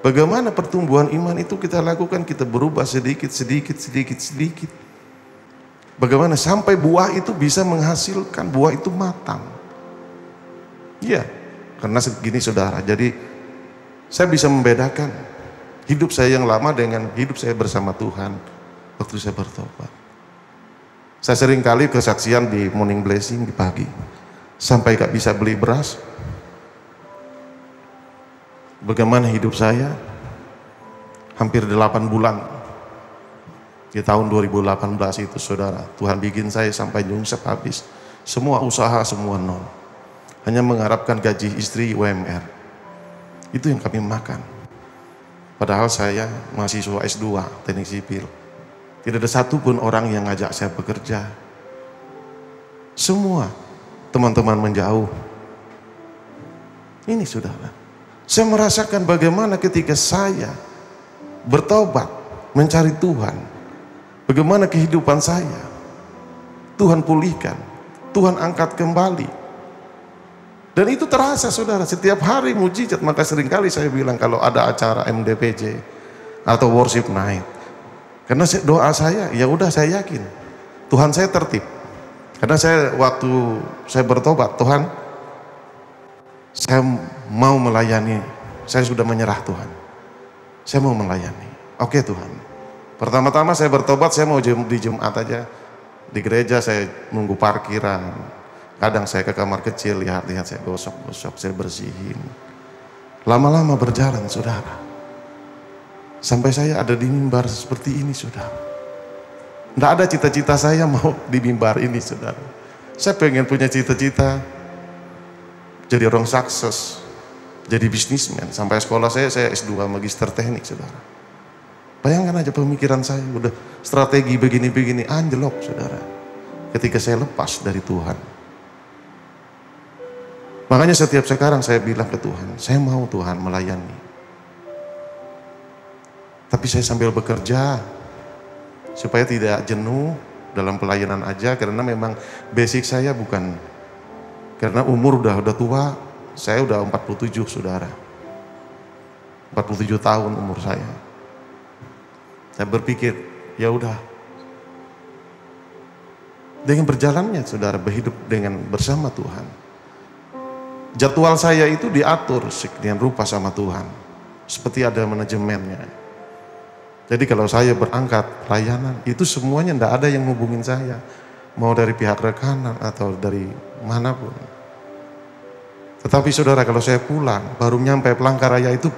Bagaimana pertumbuhan iman itu kita lakukan? Kita berubah sedikit. Bagaimana sampai buah itu bisa menghasilkan, buah itu matang. Iya, karena segini, saudara. Jadi saya bisa membedakan hidup saya yang lama dengan hidup saya bersama Tuhan waktu saya bertobat. Saya sering kali kesaksian di morning blessing di pagi, sampai gak bisa beli beras. Bagaimana hidup saya hampir 8 bulan di tahun 2018 itu, saudara. Tuhan bikin saya sampai nyungsep habis. Semua usaha, semua nol. Hanya mengharapkan gaji istri UMR. Itu yang kami makan. Padahal saya mahasiswa S2 teknik sipil. Tidak ada satupun orang yang ngajak saya bekerja. Semua teman-teman menjauh. Ini, saudara. Saya merasakan bagaimana ketika saya bertobat, mencari Tuhan. Bagaimana kehidupan saya. Tuhan pulihkan. Tuhan angkat kembali. Dan itu terasa, saudara, setiap hari mujizat. Maka seringkali saya bilang kalau ada acara MDPJ atau worship night, karena doa saya, ya udah saya yakin Tuhan saya tertib. Karena saya waktu saya bertobat, Tuhan, saya mau melayani, saya sudah menyerah Tuhan, saya mau melayani. Oke Tuhan. Pertama-tama saya bertobat, saya mau di Jumat aja di gereja, saya nunggu parkiran. Kadang saya ke kamar kecil, lihat-lihat, saya gosok-gosok, saya bersihin. Lama-lama berjalan, saudara. Sampai saya ada di mimbar seperti ini, saudara. Tidak ada cita-cita saya mau di mimbar ini, saudara. Saya pengen punya cita-cita jadi orang sukses, jadi bisnismen. Sampai sekolah saya S2 magister teknik, saudara. Bayangkan aja pemikiran saya, udah strategi begini-begini, anjlok, saudara. Ketika saya lepas dari Tuhan. Makanya setiap sekarang saya bilang ke Tuhan, saya mau Tuhan melayani. Tapi saya sambil bekerja, supaya tidak jenuh dalam pelayanan aja, karena memang basic saya bukan, karena umur udah tua, saya udah 47, saudara. 47 tahun umur saya. Saya berpikir, ya udah. Dengan berjalannya, saudara, berhidup dengan bersama Tuhan. Jadwal saya itu diatur sedemikian rupa sama Tuhan. Seperti ada manajemennya. Jadi kalau saya berangkat pelayanan, itu semuanya tidak ada yang hubungin saya. Mau dari pihak rekanan atau dari manapun. Tetapi saudara, kalau saya pulang, baru nyampe Pelangkaraya itu,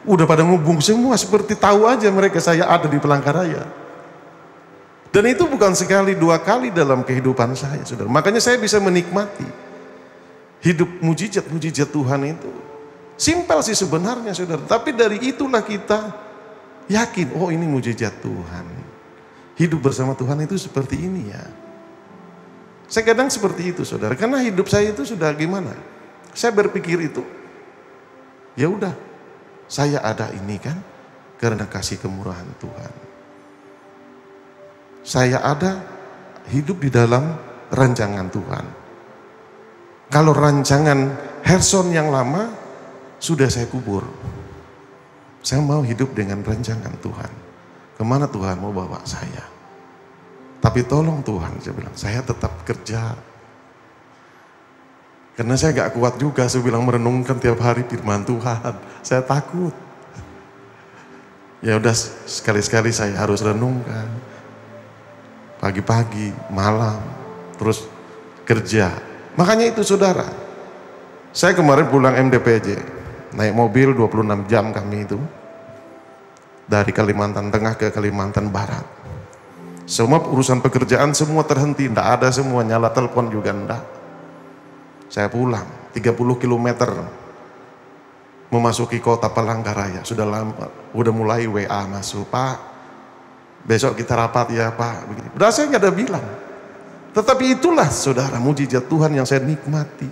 udah pada ngubung semua, seperti tahu aja mereka saya ada di Pelangkaraya. Dan itu bukan sekali, 2 kali dalam kehidupan saya, saudara. Makanya saya bisa menikmati hidup mujizat-mujizat Tuhan itu. Simpel sih sebenarnya, saudara. Tapi dari itulah kita yakin, oh ini mujizat Tuhan. Hidup bersama Tuhan itu seperti ini ya. Saya kadang seperti itu, saudara. Karena hidup saya itu sudah gimana? Saya berpikir itu, ya udah, saya ada ini kan karena kasih kemurahan Tuhan. Saya ada hidup di dalam rancangan Tuhan. Kalau rancangan Herson yang lama sudah saya kubur. Saya mau hidup dengan rancangan Tuhan. Kemana Tuhan mau bawa saya? Tapi tolong Tuhan, saya bilang, saya tetap kerja. Karena saya gak kuat juga, saya bilang merenungkan tiap hari firman Tuhan. Saya takut. Ya udah, sekali-sekali saya harus renungkan. Pagi-pagi, malam, terus kerja. Makanya itu, saudara, saya kemarin pulang MDPJ, naik mobil 26 jam kami itu, dari Kalimantan Tengah ke Kalimantan Barat. Semua urusan pekerjaan semua terhenti, tidak ada semua, nyala telepon juga enggak. Saya pulang 30 km memasuki kota Palangkaraya. Sudah lama, udah mulai WA masuk, Pak, besok kita rapat ya Pak. Begini. Udah saya nggak ada bilang. Tetapi itulah, saudara, mujizat Tuhan yang saya nikmati.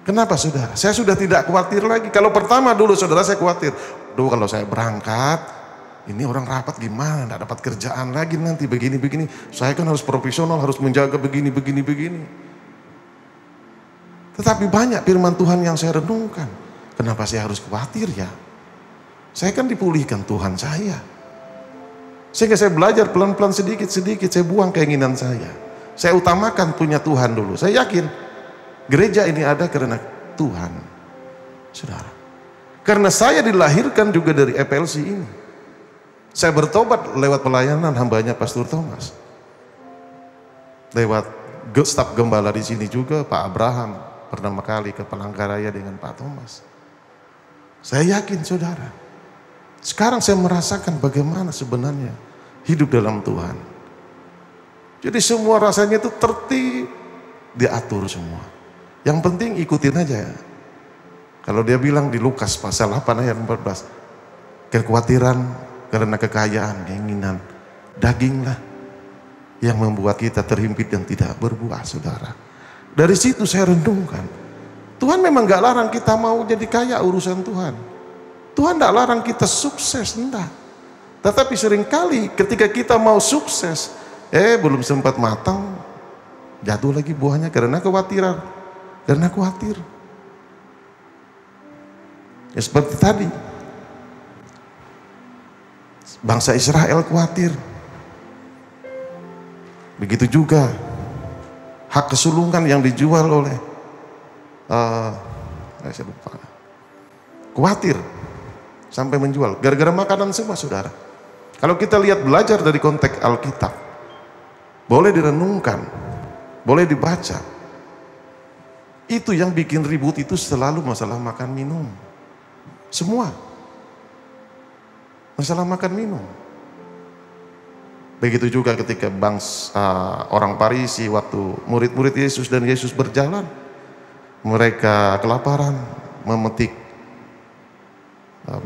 Kenapa saudara? Saya sudah tidak khawatir lagi. Kalau pertama dulu saudara saya khawatir. Duh kalau saya berangkat, ini orang rapat gimana? Tidak dapat kerjaan lagi nanti begini-begini. Saya kan harus profesional, harus menjaga begini-begini. Tetapi banyak firman Tuhan yang saya renungkan. Kenapa saya harus khawatir ya? Saya kan dipulihkan Tuhan saya. Sehingga saya belajar pelan-pelan sedikit-sedikit. Saya buang keinginan saya. Saya utamakan punya Tuhan dulu. Saya yakin gereja ini ada karena Tuhan, saudara. Karena saya dilahirkan juga dari FLC ini. Saya bertobat lewat pelayanan hambanya Pastor Thomas. Lewat staf gembala di sini juga Pak Abraham pertama kali ke Palangkaraya dengan Pak Thomas. Saya yakin saudara. Sekarang saya merasakan bagaimana sebenarnya hidup dalam Tuhan. Jadi semua rasanya itu tertib, diatur semua. Yang penting ikutin aja. Kalau dia bilang di Lukas pasal 8 ayat 14, kekhawatiran karena kekayaan, keinginan, daginglah yang membuat kita terhimpit dan tidak berbuah, saudara. Dari situ saya renungkan, Tuhan memang gak larang kita mau jadi kaya urusan Tuhan. Tuhan gak larang kita sukses, enggak. Tetapi seringkali ketika kita mau sukses, belum sempat matang, jatuh lagi buahnya karena kekhawatiran. Karena khawatir. Ya seperti tadi. Bangsa Israel khawatir. Begitu juga hak kesulungan yang dijual oleh saya lupa. Khawatir sampai menjual gara-gara makanan semua, saudara. Kalau kita lihat belajar dari konteks Alkitab, boleh direnungkan, boleh dibaca. Itu yang bikin ribut itu selalu masalah makan minum. Semua masalah makan minum. Begitu juga ketika orang Farisi waktu murid-murid Yesus dan Yesus berjalan, mereka kelaparan memetik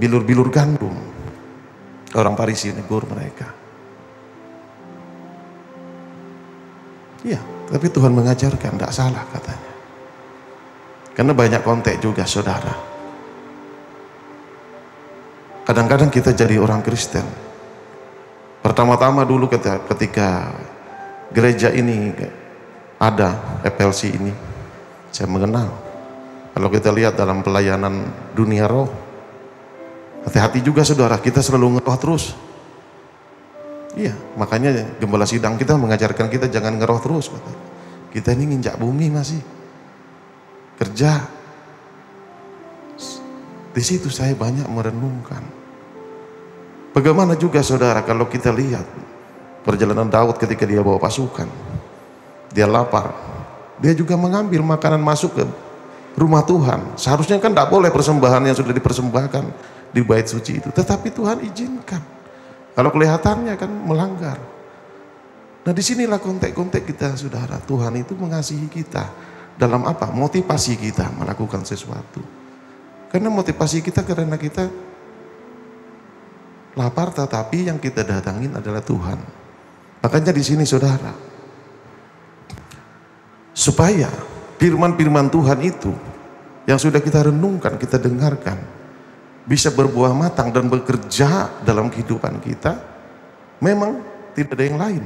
bilur-bilur gandum. Orang Farisi negur mereka. Iya, tapi Tuhan mengajarkan tidak salah katanya. Karena banyak konteks juga, saudara. Kadang-kadang kita jadi orang Kristen. Pertama-tama dulu ketika gereja ini ada, FLC ini, saya mengenal. Kalau kita lihat dalam pelayanan dunia roh, hati-hati juga saudara, kita selalu ngeroh terus. Iya, makanya gembala sidang kita mengajarkan kita jangan ngeroh terus. Kita ini nginjak bumi masih. Kerja. Di situ saya banyak merenungkan. Bagaimana juga saudara kalau kita lihat perjalanan Daud ketika dia bawa pasukan. Dia lapar. Dia juga mengambil makanan masuk ke rumah Tuhan. Seharusnya kan tidak boleh persembahan yang sudah dipersembahkan di bait suci itu. Tetapi Tuhan izinkan. Kalau kelihatannya kan melanggar. Nah disinilah konteks-konteks kita saudara. Tuhan itu mengasihi kita. Dalam apa? Motivasi kita melakukan sesuatu. Karena motivasi kita karena kita lapar, tetapi yang kita datangin adalah Tuhan. Makanya di sini saudara, supaya firman-firman Tuhan itu yang sudah kita renungkan, kita dengarkan, bisa berbuah matang dan bekerja dalam kehidupan kita, memang tidak ada yang lain.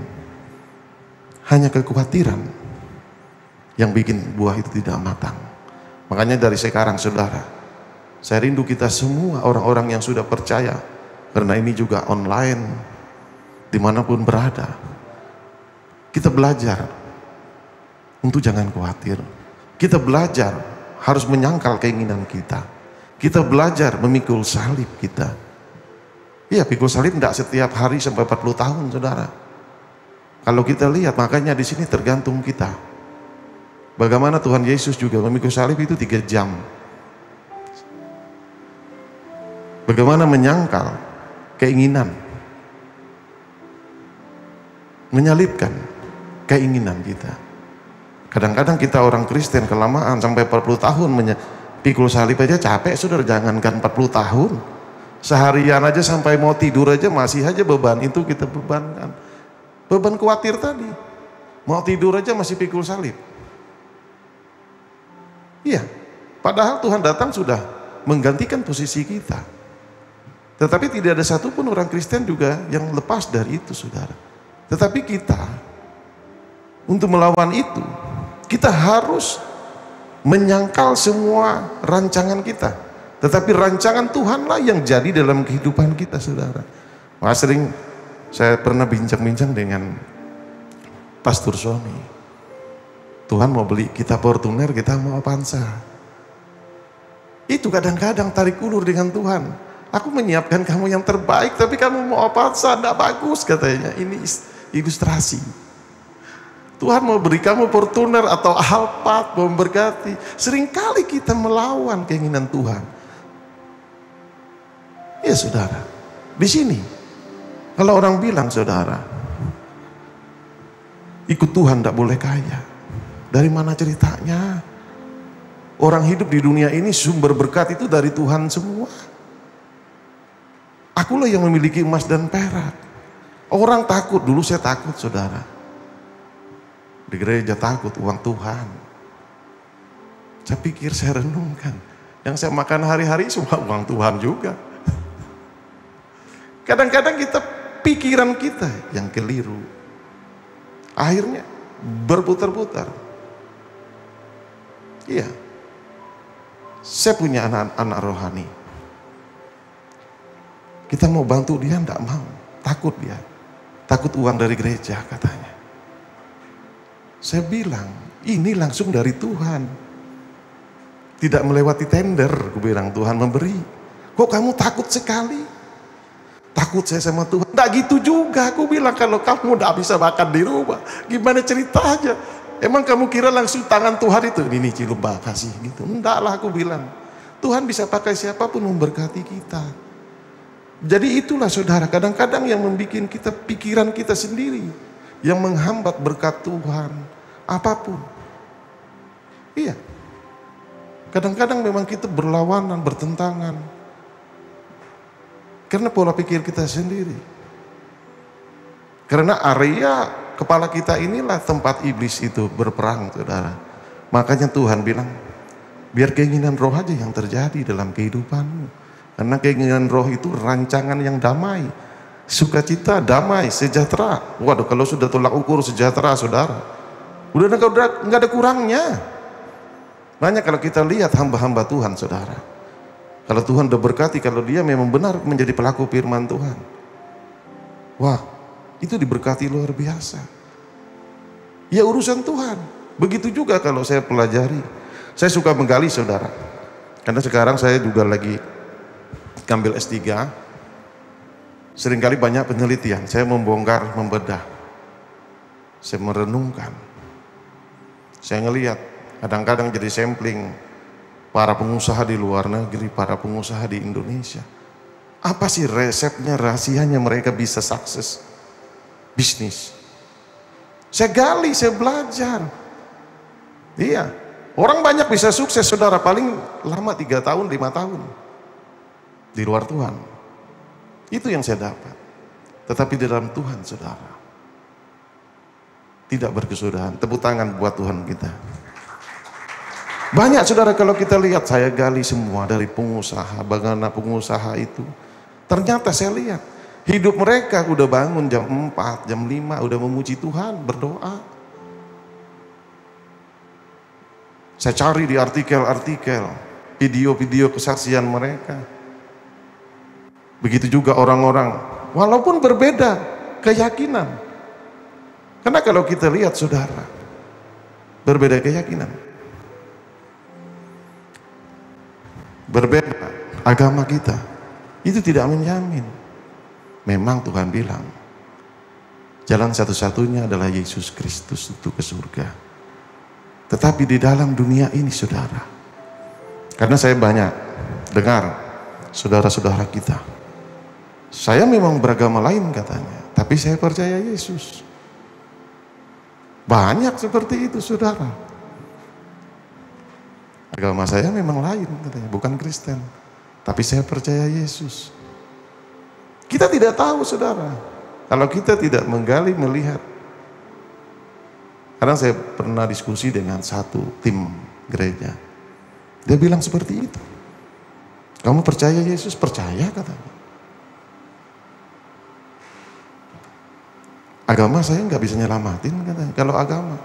Hanya kekhawatiran yang bikin buah itu tidak matang. Makanya dari sekarang saudara, saya rindu kita semua orang-orang yang sudah percaya, karena ini juga online, dimanapun berada, kita belajar untuk jangan khawatir. Kita belajar harus menyangkal keinginan kita. Kita belajar memikul salib kita. Iya, pikul salib tidak setiap hari sampai 40 tahun saudara. Kalau kita lihat, makanya di sini tergantung kita. Bagaimana Tuhan Yesus juga memikul salib itu 3 jam. Bagaimana menyangkal keinginan, menyalibkan keinginan kita. Kadang-kadang kita orang Kristen kelamaan sampai 40 tahun pikul salib aja capek, saudara, jangankan 40 tahun. Seharian aja sampai mau tidur aja masih aja beban itu kita bebankan. Beban khawatir tadi. Mau tidur aja masih pikul salib. Iya, Padahal Tuhan datang sudah menggantikan posisi kita. Tetapi tidak ada satupun orang Kristen juga yang lepas dari itu, saudara. Tetapi kita, untuk melawan itu, kita harus menyangkal semua rancangan kita. Tetapi rancangan Tuhanlah yang jadi dalam kehidupan kita, saudara. Sering saya pernah bincang-bincang dengan Pastor Sony. Tuhan mau beli kita Fortuner, kita mau Avanza. Itu kadang-kadang tarik ulur dengan Tuhan. Aku menyiapkan kamu yang terbaik, tapi kamu mau Avanza, tidak bagus katanya. Ini ilustrasi. Tuhan mau beri kamu Fortuner atau Alphard, mau memberkati. Seringkali kita melawan keinginan Tuhan. Ya saudara, di sini kalau orang bilang, saudara, ikut Tuhan tidak boleh kaya. Dari mana ceritanya? Orang hidup di dunia ini sumber berkat itu dari Tuhan semua. Akulah yang memiliki emas dan perak. Orang takut, dulu saya takut, saudara. Di gereja takut uang Tuhan. Saya pikir, saya renungkan, yang saya makan hari-hari semua uang Tuhan juga. Kadang-kadang kita, pikiran kita yang keliru. Akhirnya berputar-putar. Iya. Saya punya anak-anak rohani. Kita mau bantu dia, enggak mau. Takut dia. Takut uang dari gereja katanya. Saya bilang, ini langsung dari Tuhan. Tidak melewati tender, aku bilang, Tuhan memberi. Kok kamu takut sekali? Takut saya sama Tuhan. Enggak gitu juga, aku bilang, kalau kamu enggak bisa makan di rumah, gimana ceritanya? Emang kamu kira langsung tangan Tuhan itu, ini cilubah kasih gitu? Enggak lah, aku bilang. Tuhan bisa pakai siapapun memberkati kita. Jadi itulah saudara, kadang-kadang yang membuat kita, pikiran kita sendiri, yang menghambat berkat Tuhan, apapun. Iya. Kadang-kadang memang kita berlawanan, bertentangan. Karena pola pikir kita sendiri. Karena area kepala kita inilah tempat iblis itu berperang, saudara. Makanya Tuhan bilang, biar keinginan roh aja yang terjadi dalam kehidupanmu. Karena keinginan roh itu rancangan yang damai, sukacita, damai, sejahtera. Waduh, kalau sudah tolak ukur sejahtera, saudara, udah nggak ada kurangnya. Makanya kalau kita lihat hamba-hamba Tuhan, saudara, kalau Tuhan udah berkati, kalau dia memang benar menjadi pelaku firman Tuhan, wah, itu diberkati luar biasa. Ya urusan Tuhan. Begitu juga kalau saya pelajari. Saya suka menggali, saudara. Karena sekarang saya juga lagi ambil S3. Seringkali banyak penelitian. Saya membongkar, membedah. Saya merenungkan. Saya ngelihat, kadang-kadang jadi sampling para pengusaha di luar negeri, para pengusaha di Indonesia. Apa sih resepnya, rahasianya mereka bisa sukses bisnis? Saya gali, saya belajar. Iya. Orang banyak bisa sukses, saudara, paling lama 3 tahun, 5 tahun. Di luar Tuhan. Itu yang saya dapat. Tetapi di dalam Tuhan, saudara, tidak berkesudahan. Tepuk tangan buat Tuhan kita. Banyak, saudara, kalau kita lihat, saya gali semua dari pengusaha, bagaimana pengusaha itu. Ternyata saya lihat, hidup mereka udah bangun jam 4, jam 5, udah memuji Tuhan, berdoa. Saya cari di artikel-artikel, video-video kesaksian mereka. Begitu juga orang-orang, walaupun berbeda keyakinan. Karena kalau kita lihat, saudara, berbeda keyakinan, berbeda agama kita, itu tidak menjamin. Memang Tuhan bilang, jalan satu-satunya adalah Yesus Kristus itu ke surga. Tetapi di dalam dunia ini, saudara, karena saya banyak dengar saudara-saudara kita, saya memang beragama lain katanya, tapi saya percaya Yesus. Banyak seperti itu, saudara. Agama saya memang lain katanya, bukan Kristen, tapi saya percaya Yesus. Kita tidak tahu, saudara, kalau kita tidak menggali, melihat. Karena saya pernah diskusi dengan satu tim gereja. Dia bilang seperti itu. Kamu percaya Yesus? Percaya katanya. Agama saya nggak bisa nyelamatin katanya. Kalau agama,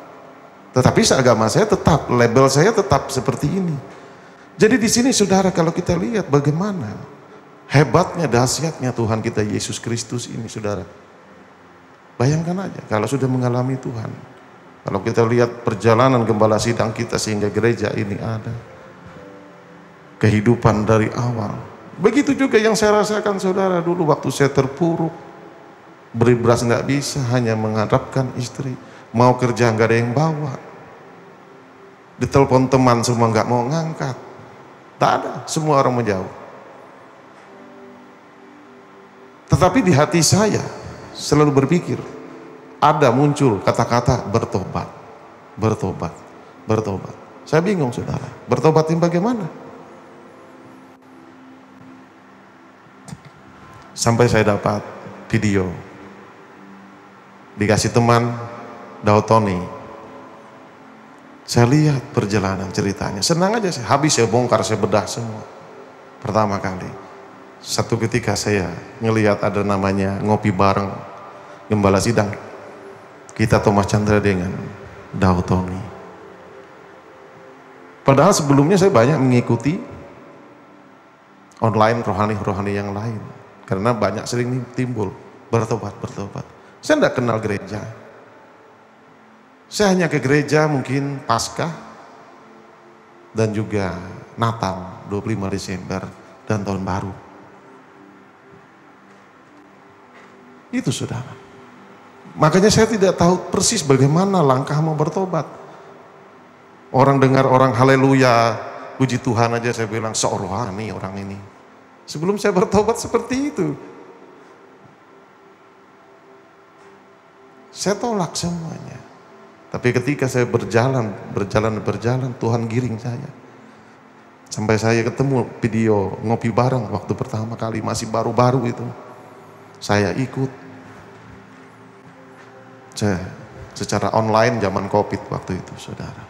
tetapi seagama saya tetap, label saya tetap seperti ini. Jadi di sini saudara, kalau kita lihat bagaimana hebatnya, dahsyatnya Tuhan kita Yesus Kristus ini, saudara. Bayangkan aja kalau sudah mengalami Tuhan. Kalau kita lihat perjalanan gembala sidang kita sehingga gereja ini ada. Kehidupan dari awal. Begitu juga yang saya rasakan saudara dulu waktu saya terpuruk. Beri beras nggak bisa, hanya mengharapkan istri. Mau kerja nggak ada yang bawa. Ditelepon teman semua nggak mau ngangkat. Tak ada, semua orang menjauh. Tetapi di hati saya selalu berpikir, ada muncul kata-kata bertobat, bertobat, bertobat. Saya bingung saudara, bertobatin bagaimana? Sampai saya dapat video, dikasih teman Daud Tony. Saya lihat perjalanan ceritanya, senang aja saya. Habis saya bongkar, saya bedah semua. Pertama kali, satu ketika saya ngelihat ada namanya ngopi bareng gembala sidang. Kita Thomas Chandra dengan Daud Tony. Padahal sebelumnya saya banyak mengikuti online rohani-rohani yang lain. Karena banyak sering timbul bertobat, bertobat. Saya tidak kenal gereja. Saya hanya ke gereja mungkin Paskah dan juga Natal 25 Desember dan Tahun Baru. Itu saudara. Makanya saya tidak tahu persis bagaimana langkah mau bertobat. Orang dengar orang haleluya, puji Tuhan aja saya bilang seorohani orang ini. Sebelum saya bertobat seperti itu. Saya tolak semuanya. Tapi ketika saya berjalan, Tuhan giring saya. Sampai saya ketemu video ngopi bareng waktu pertama kali, masih baru-baru itu. Saya ikut. Saya secara online zaman Covid waktu itu, saudara.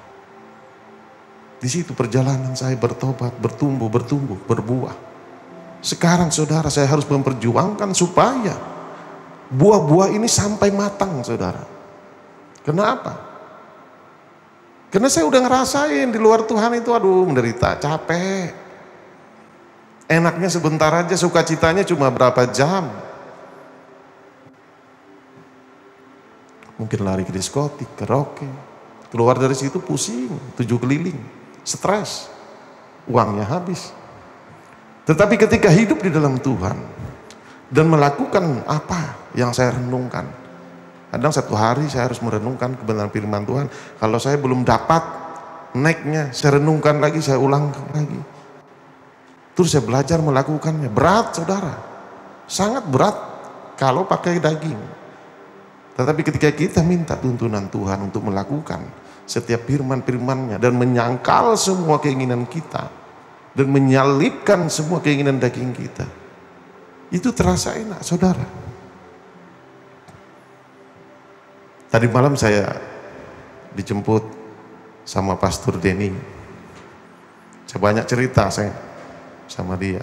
Di situ perjalanan saya bertobat, bertumbuh, berbuah. Sekarang saudara, saya harus memperjuangkan supaya buah-buah ini sampai matang, saudara. Kenapa? Karena saya udah ngerasain di luar Tuhan itu, aduh menderita, capek. Enaknya sebentar aja, sukacitanya cuma berapa jam. Mungkin lari ke diskotik, karaoke. Keluar dari situ pusing, 7 keliling, stres, uangnya habis. Tetapi ketika hidup di dalam Tuhan dan melakukan apa yang saya renungkan, kadang satu hari saya harus merenungkan kebenaran firman Tuhan. Kalau saya belum dapat naiknya, saya renungkan lagi, saya ulang lagi. Terus saya belajar melakukannya. Berat saudara, sangat berat kalau pakai daging. Tetapi ketika kita minta tuntunan Tuhan untuk melakukan setiap firman-firmannya dan menyangkal semua keinginan kita dan menyalipkan semua keinginan daging kita, itu terasa enak saudara. Tadi malam saya dijemput sama Pastor Denny. Saya banyak cerita saya sama dia.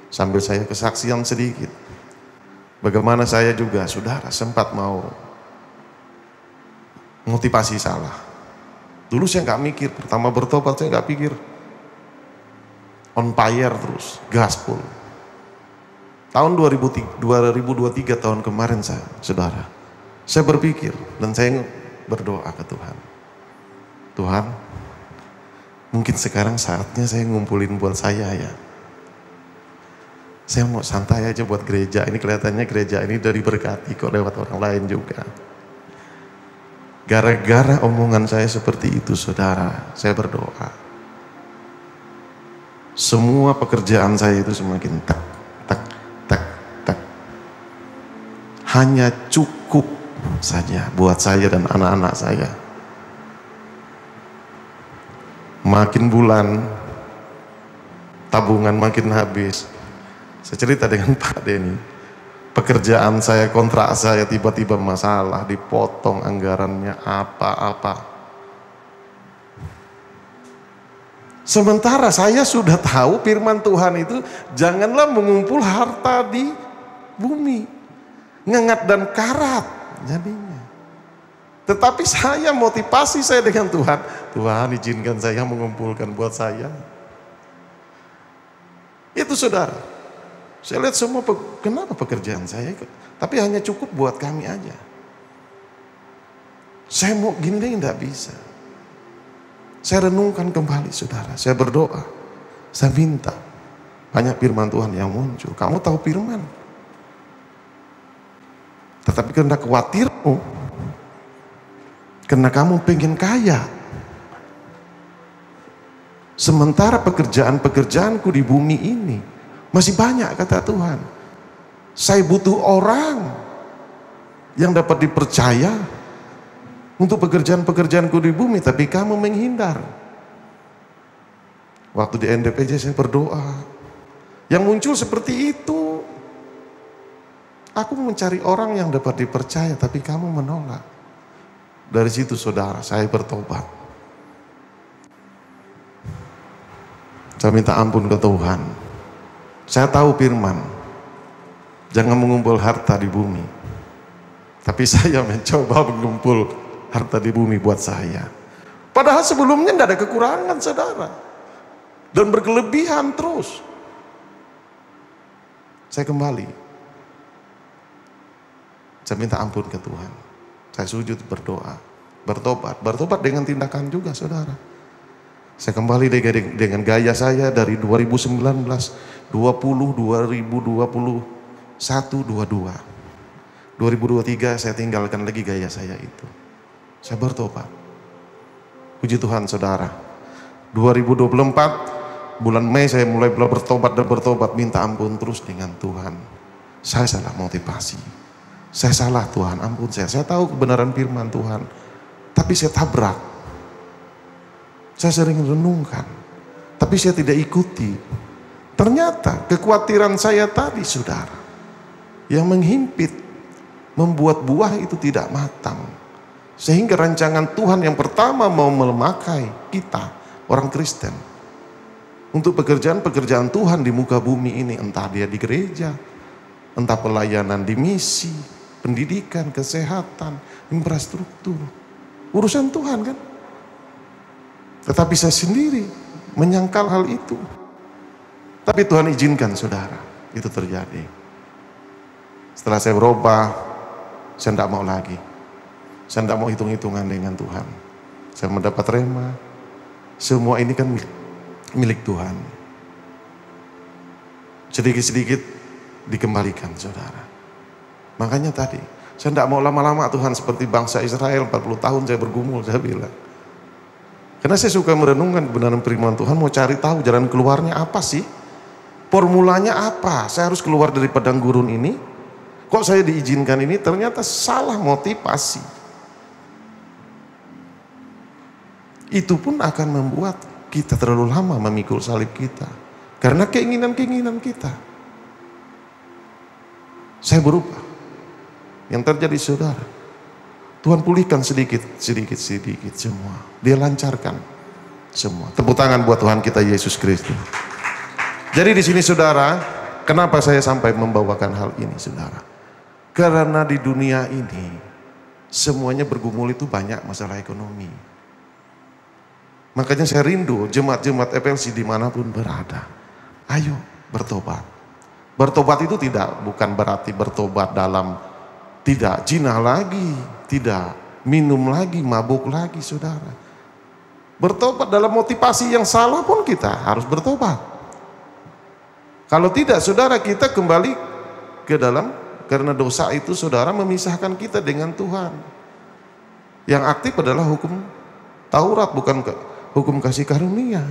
Sambil saya kesaksian sedikit. Bagaimana saya juga saudara sempat mau motivasi salah. Dulu saya nggak mikir, pertama bertobat saya nggak pikir. On fire terus, gaspol. Tahun 2023 tahun kemarin saudara. Saya berpikir dan saya berdoa ke Tuhan. Tuhan, mungkin sekarang saatnya saya ngumpulin buat saya ya. Saya mau santai aja buat gereja. Ini kelihatannya gereja ini dari berkati kok lewat orang lain juga. Gara-gara omongan saya seperti itu saudara, saya berdoa. Semua pekerjaan saya itu semakin tak. Hanya cukup saja buat saya dan anak-anak saya. Makin bulan tabungan makin habis. Saya cerita dengan Pak Denny, pekerjaan saya, kontrak saya tiba-tiba masalah, dipotong anggarannya apa-apa. Sementara saya sudah tahu firman Tuhan itu, janganlah mengumpul harta di bumi, ngengat dan karat jadinya. Tetapi saya, motivasi saya dengan Tuhan, Tuhan izinkan saya mengumpulkan buat saya. Itu saudara, saya lihat semua, kenapa pekerjaan saya, tapi hanya cukup buat kami aja. Saya mau gini tidak bisa. Saya renungkan kembali saudara, saya berdoa, saya minta banyak firman Tuhan yang muncul. Kamu tahu firman, tetapi karena khawatirmu, karena kamu pengen kaya, sementara pekerjaan-pekerjaanku di bumi ini masih banyak, kata Tuhan. Saya butuh orang yang dapat dipercaya untuk pekerjaan-pekerjaanku di bumi, tapi kamu menghindar. Waktu di NDPJ saya berdoa, yang muncul seperti itu. Aku mencari orang yang dapat dipercaya, tapi kamu menolak. Dari situ saudara, saya bertobat. Saya minta ampun ke Tuhan. Saya tahu firman, jangan mengumpul harta di bumi. Tapi saya mencoba mengumpul harta di bumi buat saya. Padahal sebelumnya tidak ada kekurangan saudara. Dan berkelebihan terus. Saya kembali. Saya minta ampun ke Tuhan. Saya sujud berdoa. Bertobat dengan tindakan juga saudara. Saya kembali dengan gaya saya dari 2019, 20, 2021, 22. 2023 saya tinggalkan lagi gaya saya itu. Saya bertobat. Puji Tuhan saudara. 2024 bulan Mei saya mulai bertobat, minta ampun terus dengan Tuhan. Saya salah motivasi. Saya salah Tuhan, ampun saya. Saya tahu kebenaran firman Tuhan, tapi saya tabrak. Saya sering renungkan, tapi saya tidak ikuti. Ternyata kekhawatiran saya tadi saudara, yang menghimpit, membuat buah itu tidak matang. Sehingga rancangan Tuhan yang pertama mau memakai kita, orang Kristen, untuk pekerjaan-pekerjaan Tuhan di muka bumi ini, entah dia di gereja, entah pelayanan di misi, pendidikan, kesehatan, infrastruktur, urusan Tuhan kan. Tetapi saya sendiri menyangkal hal itu. Tapi Tuhan izinkan saudara, itu terjadi. Setelah saya berubah, saya tidak mau lagi. Saya tidak mau hitung-hitungan dengan Tuhan. Saya mendapat rema. Semua ini kan milik Tuhan. Sedikit-sedikit dikembalikan saudara. Makanya tadi, saya tidak mau lama-lama Tuhan seperti bangsa Israel 40 tahun saya bergumul, saya bilang. Karena saya suka merenungkan kebenaran firman Tuhan, mau cari tahu jalan keluarnya apa sih? Formulanya apa? Saya harus keluar dari padang gurun ini. Kok saya diizinkan ini? Ternyata salah motivasi. Itu pun akan membuat kita terlalu lama memikul salib kita. Karena keinginan-keinginan kita. Saya berubah. Yang terjadi saudara, Tuhan pulihkan sedikit semua. Dia lancarkan semua. Tepuk tangan buat Tuhan kita Yesus Kristus. Jadi di sini saudara, kenapa saya sampai membawakan hal ini saudara? Karena di dunia ini semuanya bergumul itu banyak masalah ekonomi. Makanya saya rindu jemaat-jemaat FLC dimanapun berada. Ayo bertobat. Bertobat itu bukan berarti bertobat dalam tidak zina lagi, tidak minum lagi, mabuk lagi saudara. Bertobat dalam motivasi yang salah pun kita harus bertobat. Kalau tidak saudara, kita kembali ke dalam, karena dosa itu saudara memisahkan kita dengan Tuhan. Yang aktif adalah hukum Taurat, bukan hukum kasih karunia.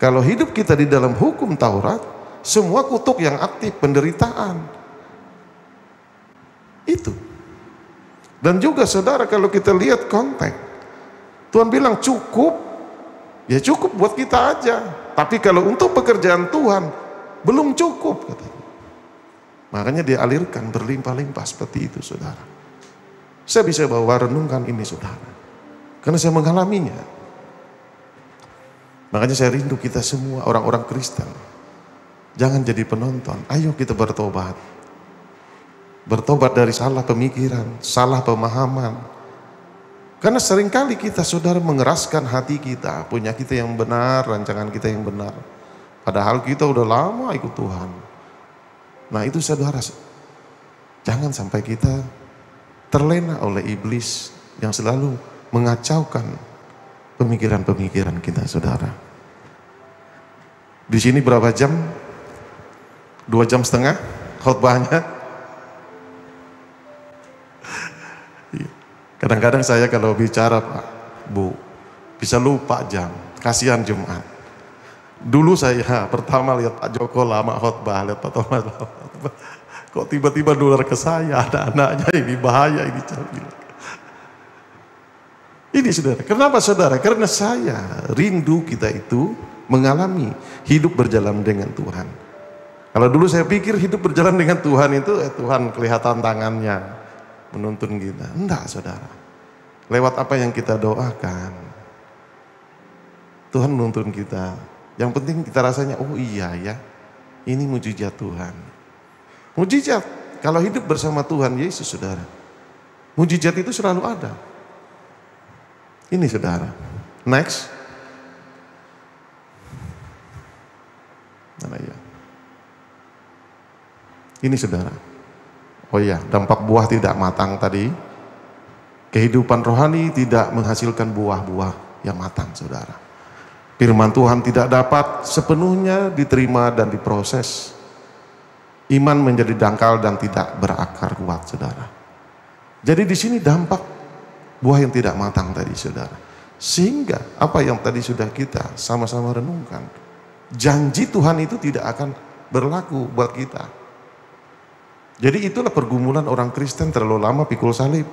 Kalau hidup kita di dalam hukum Taurat, semua kutuk yang aktif, penderitaan. Itu. Dan juga saudara, kalau kita lihat konteks, Tuhan bilang cukup, ya cukup buat kita aja. Tapi kalau untuk pekerjaan Tuhan, belum cukup katanya. Makanya dia alirkan berlimpah-limpah seperti itu saudara. Saya bisa bawa renungkan ini saudara, karena saya mengalaminya. Makanya saya rindu kita semua orang-orang Kristen. Jangan jadi penonton. Ayo kita bertobat. Bertobat dari salah pemikiran, salah pemahaman. Karena seringkali kita saudara mengeraskan hati kita, punya kita yang benar, rancangan kita yang benar. Padahal kita udah lama ikut Tuhan. Nah itu saudara, jangan sampai kita terlena oleh iblis yang selalu mengacaukan pemikiran-pemikiran kita saudara. Di sini berapa jam? 2,5 jam khotbahnya. Kadang-kadang saya kalau bicara Pak, Bu, bisa lupa jam, kasihan Jumat. Dulu saya pertama lihat Pak Joko lama khotbah, lihat Pak Thomas lama khotbah. Kok tiba-tiba nular ke saya, ada anaknya ini bahaya ini. Ini saudara, kenapa saudara? Karena saya rindu kita itu mengalami hidup berjalan dengan Tuhan. Kalau dulu saya pikir hidup berjalan dengan Tuhan itu Tuhan kelihatan tangannya menuntun kita. Enggak saudara, lewat apa yang kita doakan Tuhan menuntun kita. Yang penting kita rasanya, oh iya ya, ini mujizat Tuhan. Mujizat, kalau hidup bersama Tuhan Yesus saudara, mujizat itu selalu ada. Ini saudara. Next. Mana ya? Ini saudara. Oh iya, dampak buah tidak matang tadi. Kehidupan rohani tidak menghasilkan buah-buah yang matang saudara. Firman Tuhan tidak dapat sepenuhnya diterima dan diproses. Iman menjadi dangkal dan tidak berakar kuat saudara. Jadi di sini dampak buah yang tidak matang tadi saudara. Sehingga apa yang tadi sudah kita sama-sama renungkan, janji Tuhan itu tidak akan berlaku buat kita. Jadi itulah pergumulan orang Kristen terlalu lama pikul salib.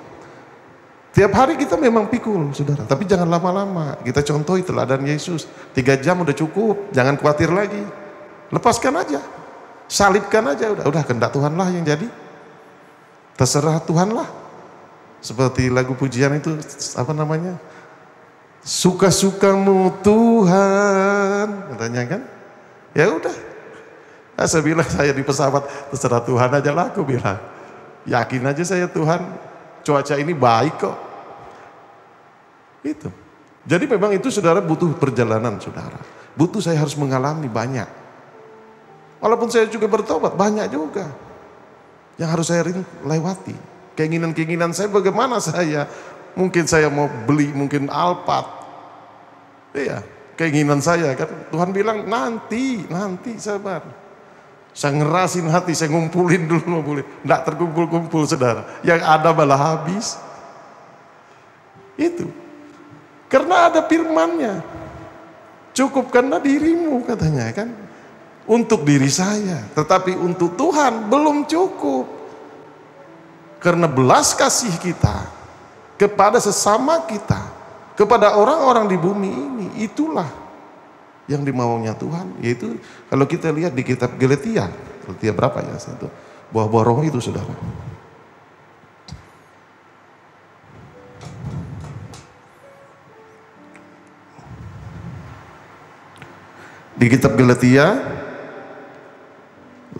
Tiap hari kita memang pikul saudara, tapi jangan lama-lama. Kita contohi teladan Yesus, 3 jam udah cukup, jangan khawatir lagi. Lepaskan aja, salibkan aja, udah kehendak Tuhan lah yang jadi. Terserah Tuhan lah. Seperti lagu pujian itu, apa namanya? Suka-sukamu Tuhan, katanya kan? Ya udah. Nah, saya bilang saya di pesawat, terserah Tuhan aja lah aku bilang. Yakin aja saya Tuhan, cuaca ini baik kok. Itu. Jadi memang itu saudara butuh perjalanan saudara. Butuh saya harus mengalami banyak. Walaupun saya juga bertobat, banyak juga yang harus saya lewati. Keinginan-keinginan saya bagaimana saya. Mungkin saya mau beli, mungkin Alphard. Iya, keinginan saya kan. Tuhan bilang nanti sabar. Saya ngerasin hati, saya ngumpulin dulu, nggak terkumpul-kumpul saudara. Yang ada malah habis. Itu. Karena ada firman-Nya. Cukupkanlah dirimu katanya kan. Untuk diri saya, tetapi untuk Tuhan belum cukup. Karena belas kasih kita kepada sesama kita, kepada orang-orang di bumi ini, itulah yang dimaunya Tuhan. Yaitu kalau kita lihat di kitab Galatia berapa ya satu buah-buah roh itu saudara. Di kitab Galatia 5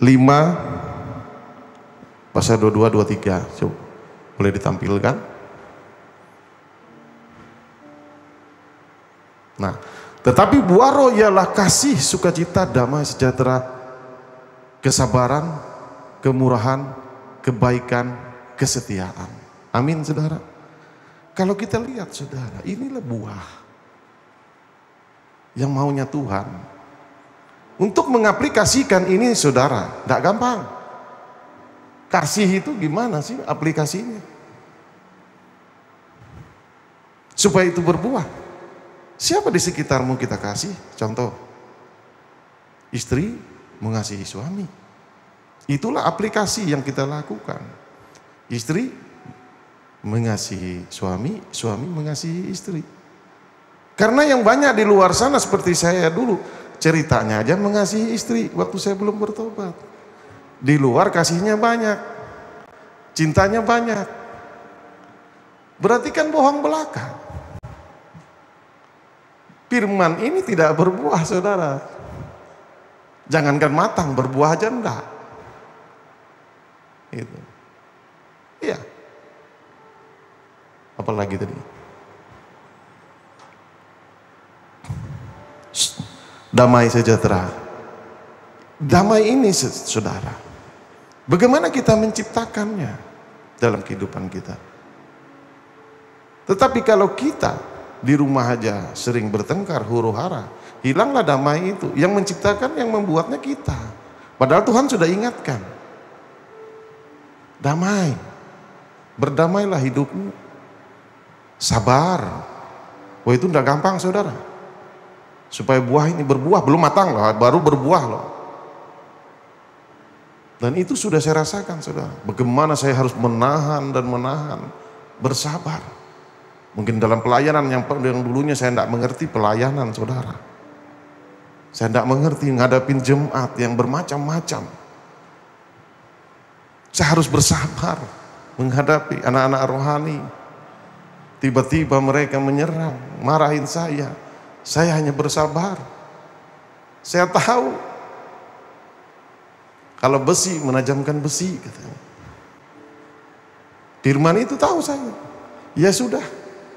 pasal 22 23, coba boleh ditampilkan. Nah, tetapi buah roh ialah kasih, sukacita, damai, sejahtera, kesabaran, kemurahan, kebaikan, kesetiaan. Amin saudara. Kalau kita lihat saudara, inilah buah yang maunya Tuhan. Untuk mengaplikasikan ini saudara, tidak gampang. Kasih itu gimana sih aplikasinya? Supaya itu berbuah. Siapa di sekitarmu kita kasih? Contoh, istri mengasihi suami. Itulah aplikasi yang kita lakukan. Istri mengasihi suami, suami mengasihi istri. Karena yang banyak di luar sana seperti saya dulu, ceritanya aja mengasihi istri waktu saya belum bertobat. Di luar kasihnya banyak, cintanya banyak. Berarti kan bohong belaka. Firman ini tidak berbuah, saudara. Jangankan matang, berbuah aja enggak. Itu. Iya. Apalagi tadi? Damai sejahtera. Damai ini, saudara, bagaimana kita menciptakannya dalam kehidupan kita? Tetapi kalau kita di rumah aja sering bertengkar, huru-hara, hilanglah damai itu. Yang menciptakan, yang membuatnya kita. Padahal Tuhan sudah ingatkan. Damai. Berdamailah hidupmu. Sabar. Wah, itu tidak gampang, saudara. Supaya buah ini berbuah, belum matang loh, baru berbuah loh. Dan itu sudah saya rasakan, saudara. Bagaimana saya harus menahan dan menahan. Bersabar. Mungkin dalam pelayanan yang dulunya saya tidak mengerti pelayanan, saudara. Saya tidak mengerti ngadapin jemaat yang bermacam-macam. Saya harus bersabar menghadapi anak-anak rohani. Tiba-tiba mereka menyerang, marahin saya. Saya hanya bersabar. Saya tahu kalau besi menajamkan besi, katanya. Firman itu tahu saya. Ya sudah.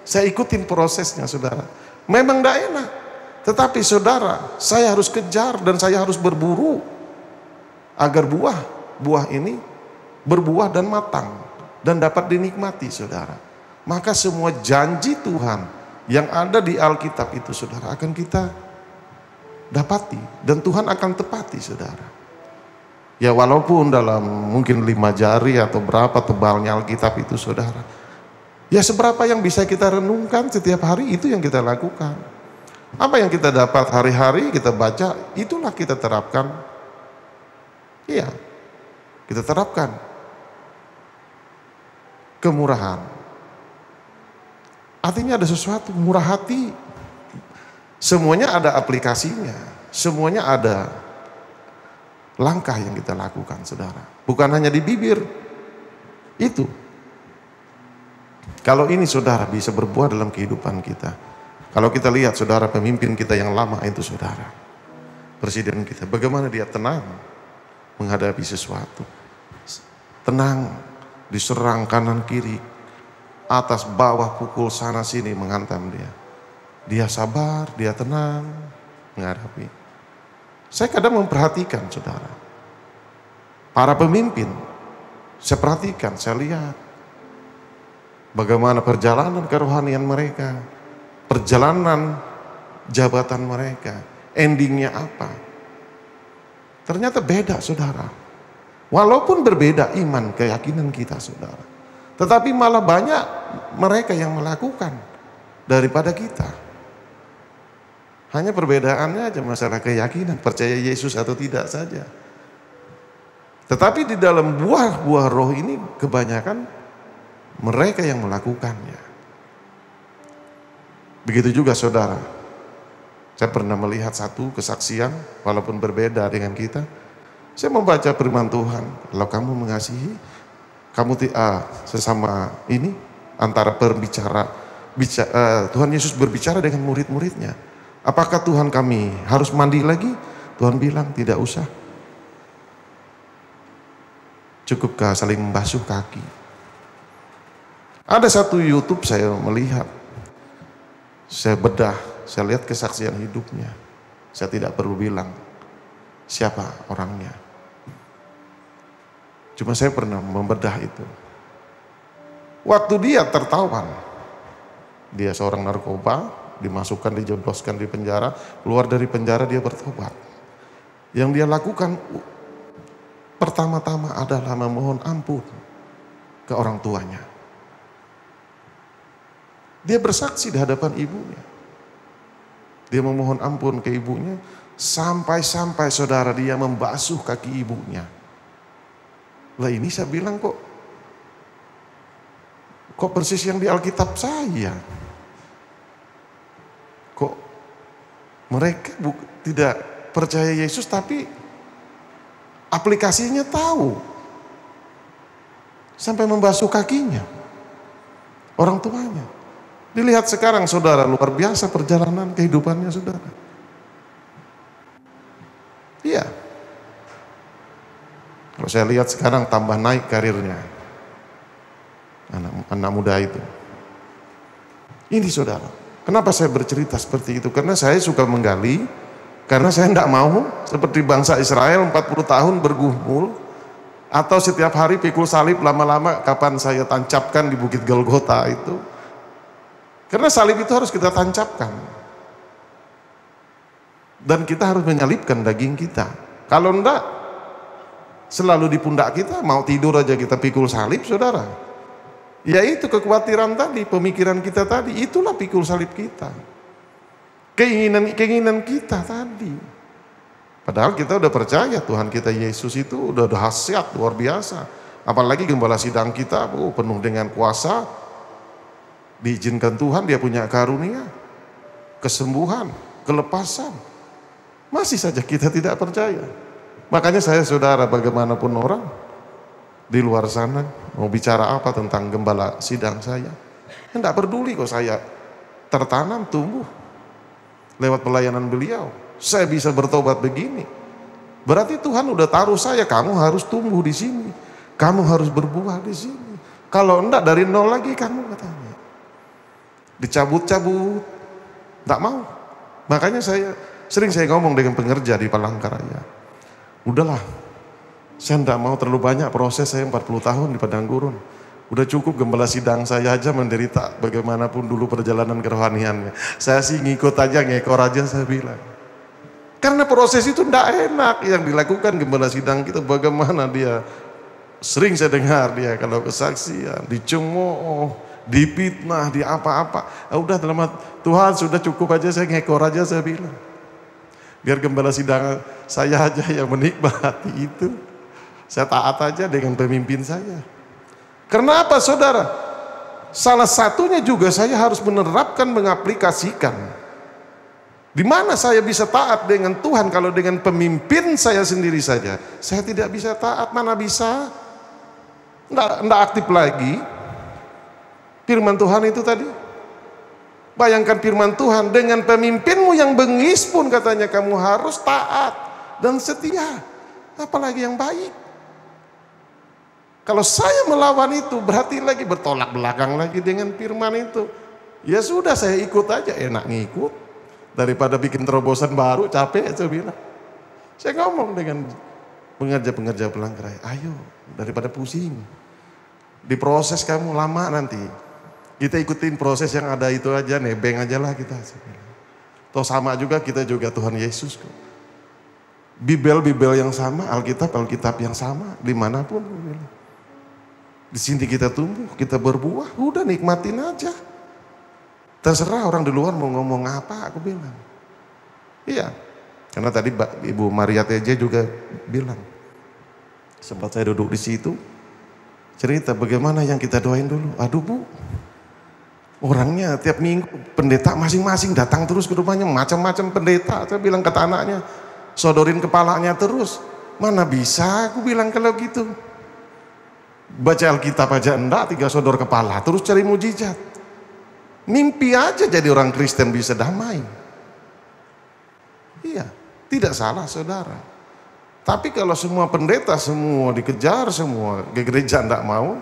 Saya ikutin prosesnya, saudara. Memang tidak enak. Tetapi saudara, saya harus kejar dan saya harus berburu. Agar buah ini berbuah dan matang. Dan dapat dinikmati, saudara. Maka semua janji Tuhan yang ada di Alkitab itu, saudara, akan kita dapati. Dan Tuhan akan tepati, saudara. Ya walaupun dalam mungkin 5 jari atau berapa tebalnya Alkitab itu, saudara. Ya seberapa yang bisa kita renungkan setiap hari, itu yang kita lakukan. Apa yang kita dapat hari-hari kita baca, itulah kita terapkan. Iya, kita terapkan. Kemurahan. Artinya ada sesuatu, murah hati. Semuanya ada aplikasinya. Semuanya ada langkah yang kita lakukan, saudara. Bukan hanya di bibir. Itu. Kalau ini, saudara, bisa berbuah dalam kehidupan kita. Kalau kita lihat, saudara, pemimpin kita yang lama itu, saudara, presiden kita, bagaimana dia tenang menghadapi sesuatu. Tenang, diserang kanan kiri, atas bawah, pukul sana sini, menghantam dia. Dia sabar, dia tenang menghadapi. Saya kadang memperhatikan, saudara, para pemimpin. Saya perhatikan, saya lihat bagaimana perjalanan kerohanian mereka, perjalanan jabatan mereka, endingnya apa. Ternyata beda, saudara. Walaupun berbeda iman, keyakinan kita, saudara. Tetapi malah banyak mereka yang melakukan daripada kita. Hanya perbedaannya aja masalah keyakinan, percaya Yesus atau tidak saja. Tetapi di dalam buah-buah roh ini kebanyakan mereka yang melakukannya. Begitu juga, saudara. Saya pernah melihat satu kesaksian, walaupun berbeda dengan kita. Saya membaca firman Tuhan. Kalau kamu mengasihi, kamu sesama ini, antara Tuhan Yesus berbicara dengan murid-muridnya. Apakah Tuhan kami harus mandi lagi? Tuhan bilang tidak usah. Cukupkah saling membasuh kaki? Ada satu YouTube saya melihat, saya bedah, saya lihat kesaksian hidupnya. Saya tidak perlu bilang siapa orangnya. Cuma saya pernah membedah itu. Waktu dia tertawan, dia seorang narkoba, dimasukkan, dijobloskan di penjara, keluar dari penjara dia bertobat. Yang dia lakukan pertama-tama adalah memohon ampun ke orang tuanya. Dia bersaksi di hadapan ibunya. Dia memohon ampun ke ibunya. Sampai-sampai, saudara, dia membasuh kaki ibunya. Lah ini saya bilang kok persis yang di Alkitab saya. Kok mereka tidak percaya Yesus tapi aplikasinya tahu. Sampai membasuh kakinya orang tuanya. Dilihat sekarang saudara, luar biasa perjalanan kehidupannya saudara. Iya. Kalau saya lihat sekarang tambah naik karirnya. Anak muda itu. Ini saudara. Kenapa saya bercerita seperti itu? Karena saya suka menggali. Karena saya tidak mau seperti bangsa Israel 40 tahun bergumul. Atau setiap hari pikul salib lama-lama kapan saya tancapkan di Bukit Golgota itu. Karena salib itu harus kita tancapkan. Dan kita harus menyalibkan daging kita. Kalau enggak, selalu di pundak kita, mau tidur aja kita pikul salib, saudara. Ya itu kekhawatiran tadi, pemikiran kita tadi, itulah pikul salib kita. Keinginan kita tadi. Padahal kita udah percaya Tuhan kita Yesus itu udah dahsyat, luar biasa. Apalagi gembala sidang kita penuh dengan kuasa. Diizinkan Tuhan, dia punya karunia, kesembuhan, kelepasan. Masih saja kita tidak percaya. Makanya saya saudara, bagaimanapun orang di luar sana mau bicara apa tentang gembala sidang saya, tidak peduli kok saya tertanam, tumbuh lewat pelayanan beliau. Saya bisa bertobat begini. Berarti Tuhan udah taruh saya, kamu harus tumbuh di sini, kamu harus berbuah di sini. Kalau enggak dari nol lagi kamu katanya. Dicabut-cabut, tak mau. Makanya sering saya ngomong dengan pengerja di Palangkaraya, udahlah, saya tidak mau terlalu banyak proses, saya 40 tahun di Padang Gurun. Udah cukup gembala sidang saya aja menderita bagaimanapun dulu perjalanan kerohaniannya. Saya sih ngikut aja, ngekor aja saya bilang. Karena proses itu tidak enak yang dilakukan gembala sidang kita. Bagaimana dia, sering saya dengar dia kalau kesaksian, dicemooh, dipitnah, di apa-apa. Udah dalam Tuhan sudah cukup aja, saya ngekor aja saya bilang. Biar gembala sidang saya aja yang menikmati itu. Saya taat aja dengan pemimpin saya. Kenapa saudara? Salah satunya juga saya harus menerapkan, mengaplikasikan. Di mana saya bisa taat dengan Tuhan kalau dengan pemimpin saya sendiri saja saya tidak bisa taat? Mana bisa? Nggak aktif lagi. Firman Tuhan itu tadi. Bayangkan firman Tuhan, dengan pemimpinmu yang bengis pun katanya kamu harus taat dan setia. Apalagi yang baik. Kalau saya melawan itu berarti lagi bertolak belakang lagi dengan firman itu. Ya sudah, saya ikut aja, enak ngikut. Daripada bikin terobosan baru, capek saya bilang. Saya ngomong dengan pengerja-pengerja Palangkaraya, ayo daripada pusing. Diproses kamu lama nanti. Kita ikutin proses yang ada itu aja, nebeng aja lah kita. Toh sama juga, kita juga Tuhan Yesus kok. Bibel yang sama, Alkitab yang sama, dimanapun. Di sini kita tumbuh, kita berbuah, udah nikmatin aja. Terserah orang di luar mau ngomong apa, aku bilang. Iya, karena tadi Ibu Maria TJ juga bilang, sempat saya duduk di situ, cerita bagaimana yang kita doain dulu. Aduh Bu, orangnya tiap minggu pendeta masing-masing datang terus ke rumahnya, macam-macam pendeta. Saya bilang kata anaknya, sodorin kepalanya terus. Mana bisa, aku bilang kalau gitu. Baca Alkitab aja enggak, 3 sodor kepala, terus cari mujizat. Mimpi aja jadi orang Kristen bisa damai. Iya, tidak salah saudara. Tapi kalau semua pendeta semua dikejar semua, ke gereja enggak mau.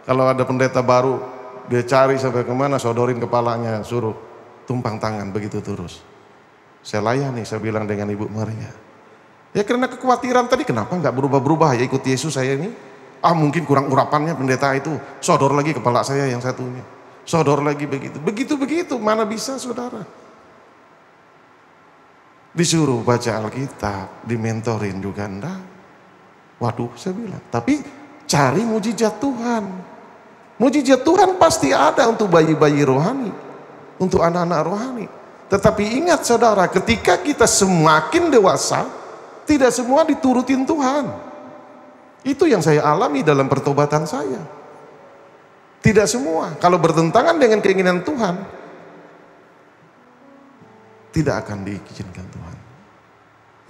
Kalau ada pendeta baru, dia cari sampai kemana, sodorin kepalanya, suruh tumpang tangan, begitu terus. Saya layani, saya bilang dengan Ibu Maria. Ya karena kekhawatiran tadi, kenapa enggak berubah-berubah ya ikut Yesus saya ini. Mungkin kurang urapannya pendeta itu, sodor lagi kepala saya yang satunya. Sodor lagi begitu, mana bisa saudara. Disuruh baca Alkitab, dimentorin juga enggak. Waduh, saya bilang, tapi cari mujizat Tuhan. Mujizat Tuhan pasti ada untuk bayi-bayi rohani, untuk anak-anak rohani. Tetapi ingat saudara, ketika kita semakin dewasa, tidak semua diturutin Tuhan. Itu yang saya alami dalam pertobatan saya. Tidak semua, kalau bertentangan dengan keinginan Tuhan, tidak akan diizinkan Tuhan.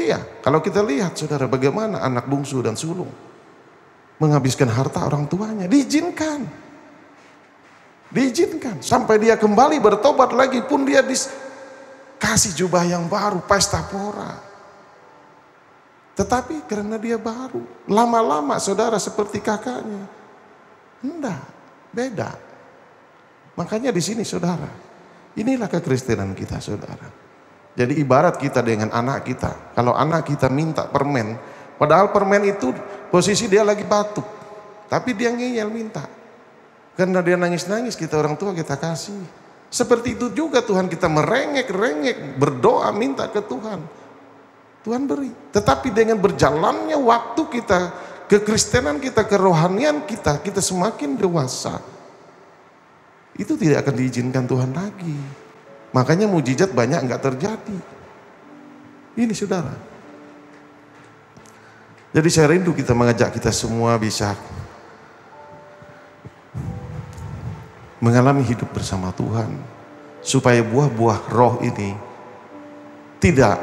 Iya, kalau kita lihat saudara bagaimana anak bungsu dan sulung menghabiskan harta orang tuanya, diizinkan. Diizinkan sampai dia kembali bertobat lagi pun dia dikasih jubah yang baru, pesta pora. Tetapi karena dia baru, lama-lama saudara seperti kakaknya. Enggak, beda. Makanya di sini saudara, inilah kekristenan kita saudara. Jadi ibarat kita dengan anak kita. Kalau anak kita minta permen, padahal permen itu posisi dia lagi batuk, tapi dia ngeyel minta. Karena dia nangis-nangis, kita orang tua kita kasih. Seperti itu juga Tuhan, kita merengek-rengek, berdoa minta ke Tuhan. Tuhan beri. Tetapi dengan berjalannya waktu kita, kekristenan kita, kerohanian kita, kita semakin dewasa. Itu tidak akan diizinkan Tuhan lagi. Makanya mujizat banyak enggak terjadi. Ini saudara. Jadi saya rindu kita mengajak kita semua bisa mengalami hidup bersama Tuhan, supaya buah-buah roh ini tidak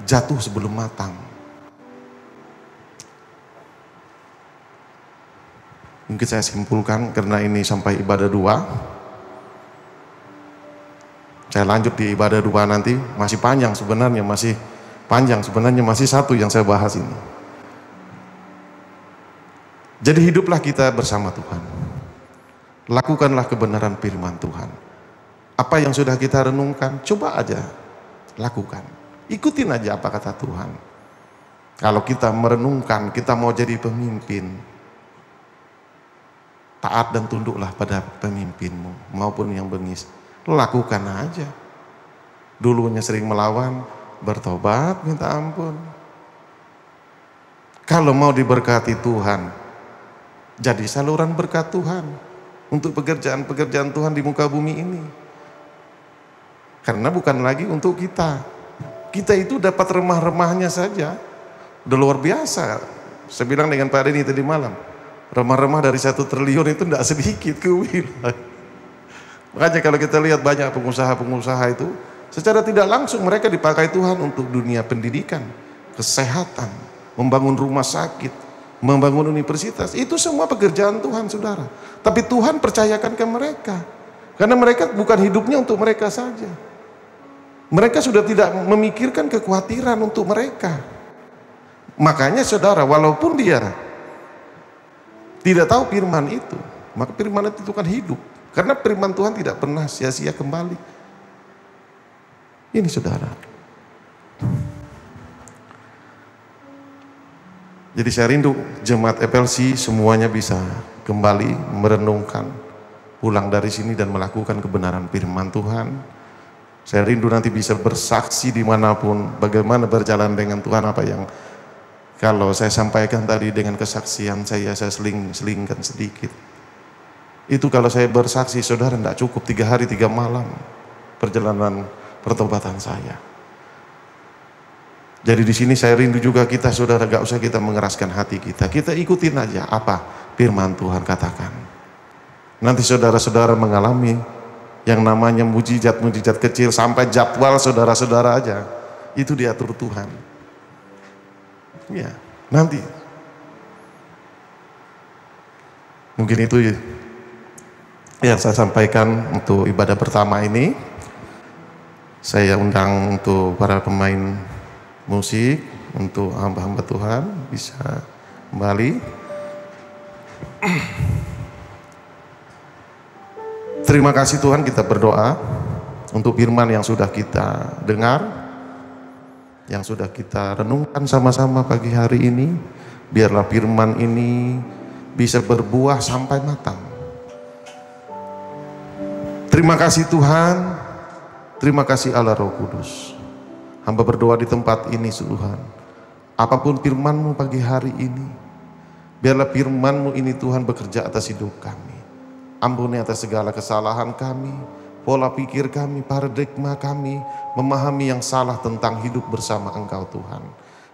jatuh sebelum matang. Mungkin saya simpulkan karena ini sampai ibadah 2. Saya lanjut di ibadah 2 nanti, masih panjang sebenarnya, masih satu yang saya bahas ini. Jadi hiduplah kita bersama Tuhan. Lakukanlah kebenaran firman Tuhan. Apa yang sudah kita renungkan, coba aja lakukan. Ikutin aja apa kata Tuhan. Kalau kita merenungkan, kita mau jadi pemimpin, taat dan tunduklah pada pemimpinmu maupun yang bengis. Lakukan aja. Dulunya sering melawan, bertobat, minta ampun. Kalau mau diberkati Tuhan, jadi saluran berkat Tuhan untuk pekerjaan-pekerjaan Tuhan di muka bumi ini. Karena bukan lagi untuk kita. Kita itu dapat remah-remahnya saja, udah luar biasa. Saya bilang dengan Pak Denny tadi malam, remah-remah dari 1 triliun itu tidak sedikit ke wilayah. Makanya kalau kita lihat banyak pengusaha-pengusaha itu, secara tidak langsung mereka dipakai Tuhan untuk dunia pendidikan, kesehatan, membangun rumah sakit, membangun universitas. Itu semua pekerjaan Tuhan saudara. Tapi Tuhan percayakan ke mereka, karena mereka bukan hidupnya untuk mereka saja. Mereka sudah tidak memikirkan kekhawatiran untuk mereka. Makanya saudara, walaupun dia tidak tahu firman itu, maka firman itu kan hidup. Karena firman Tuhan tidak pernah sia-sia kembali. Ini saudara. Jadi saya rindu jemaat FLC semuanya bisa kembali merenungkan, pulang dari sini dan melakukan kebenaran firman Tuhan. Saya rindu nanti bisa bersaksi dimanapun, bagaimana berjalan dengan Tuhan. Apa yang kalau saya sampaikan tadi dengan kesaksian saya selingkan sedikit. Itu kalau saya bersaksi, saudara, tidak cukup 3 hari 3 malam perjalanan pertobatan saya. Jadi di sini saya rindu juga kita, saudara, gak usah kita mengeraskan hati kita. Kita ikutin aja apa firman Tuhan katakan. Nanti saudara-saudara mengalami yang namanya mujizat-mujizat kecil, sampai jadwal saudara-saudara aja itu diatur Tuhan. Ya, nanti. Mungkin itu yang saya sampaikan untuk ibadah pertama ini. Saya undang untuk para pemain musik, untuk hamba-hamba Tuhan bisa kembali. Terima kasih Tuhan, kita berdoa untuk firman yang sudah kita dengar, yang sudah kita renungkan sama-sama pagi hari ini. Biarlah firman ini bisa berbuah sampai matang. Terima kasih Tuhan, terima kasih Allah Roh Kudus. Hamba berdoa di tempat ini Tuhan, apapun firman-Mu pagi hari ini, biarlah firman-Mu ini Tuhan bekerja atas hidup kami. Ampuni atas segala kesalahan kami, pola pikir kami, paradigma kami, memahami yang salah tentang hidup bersama Engkau Tuhan.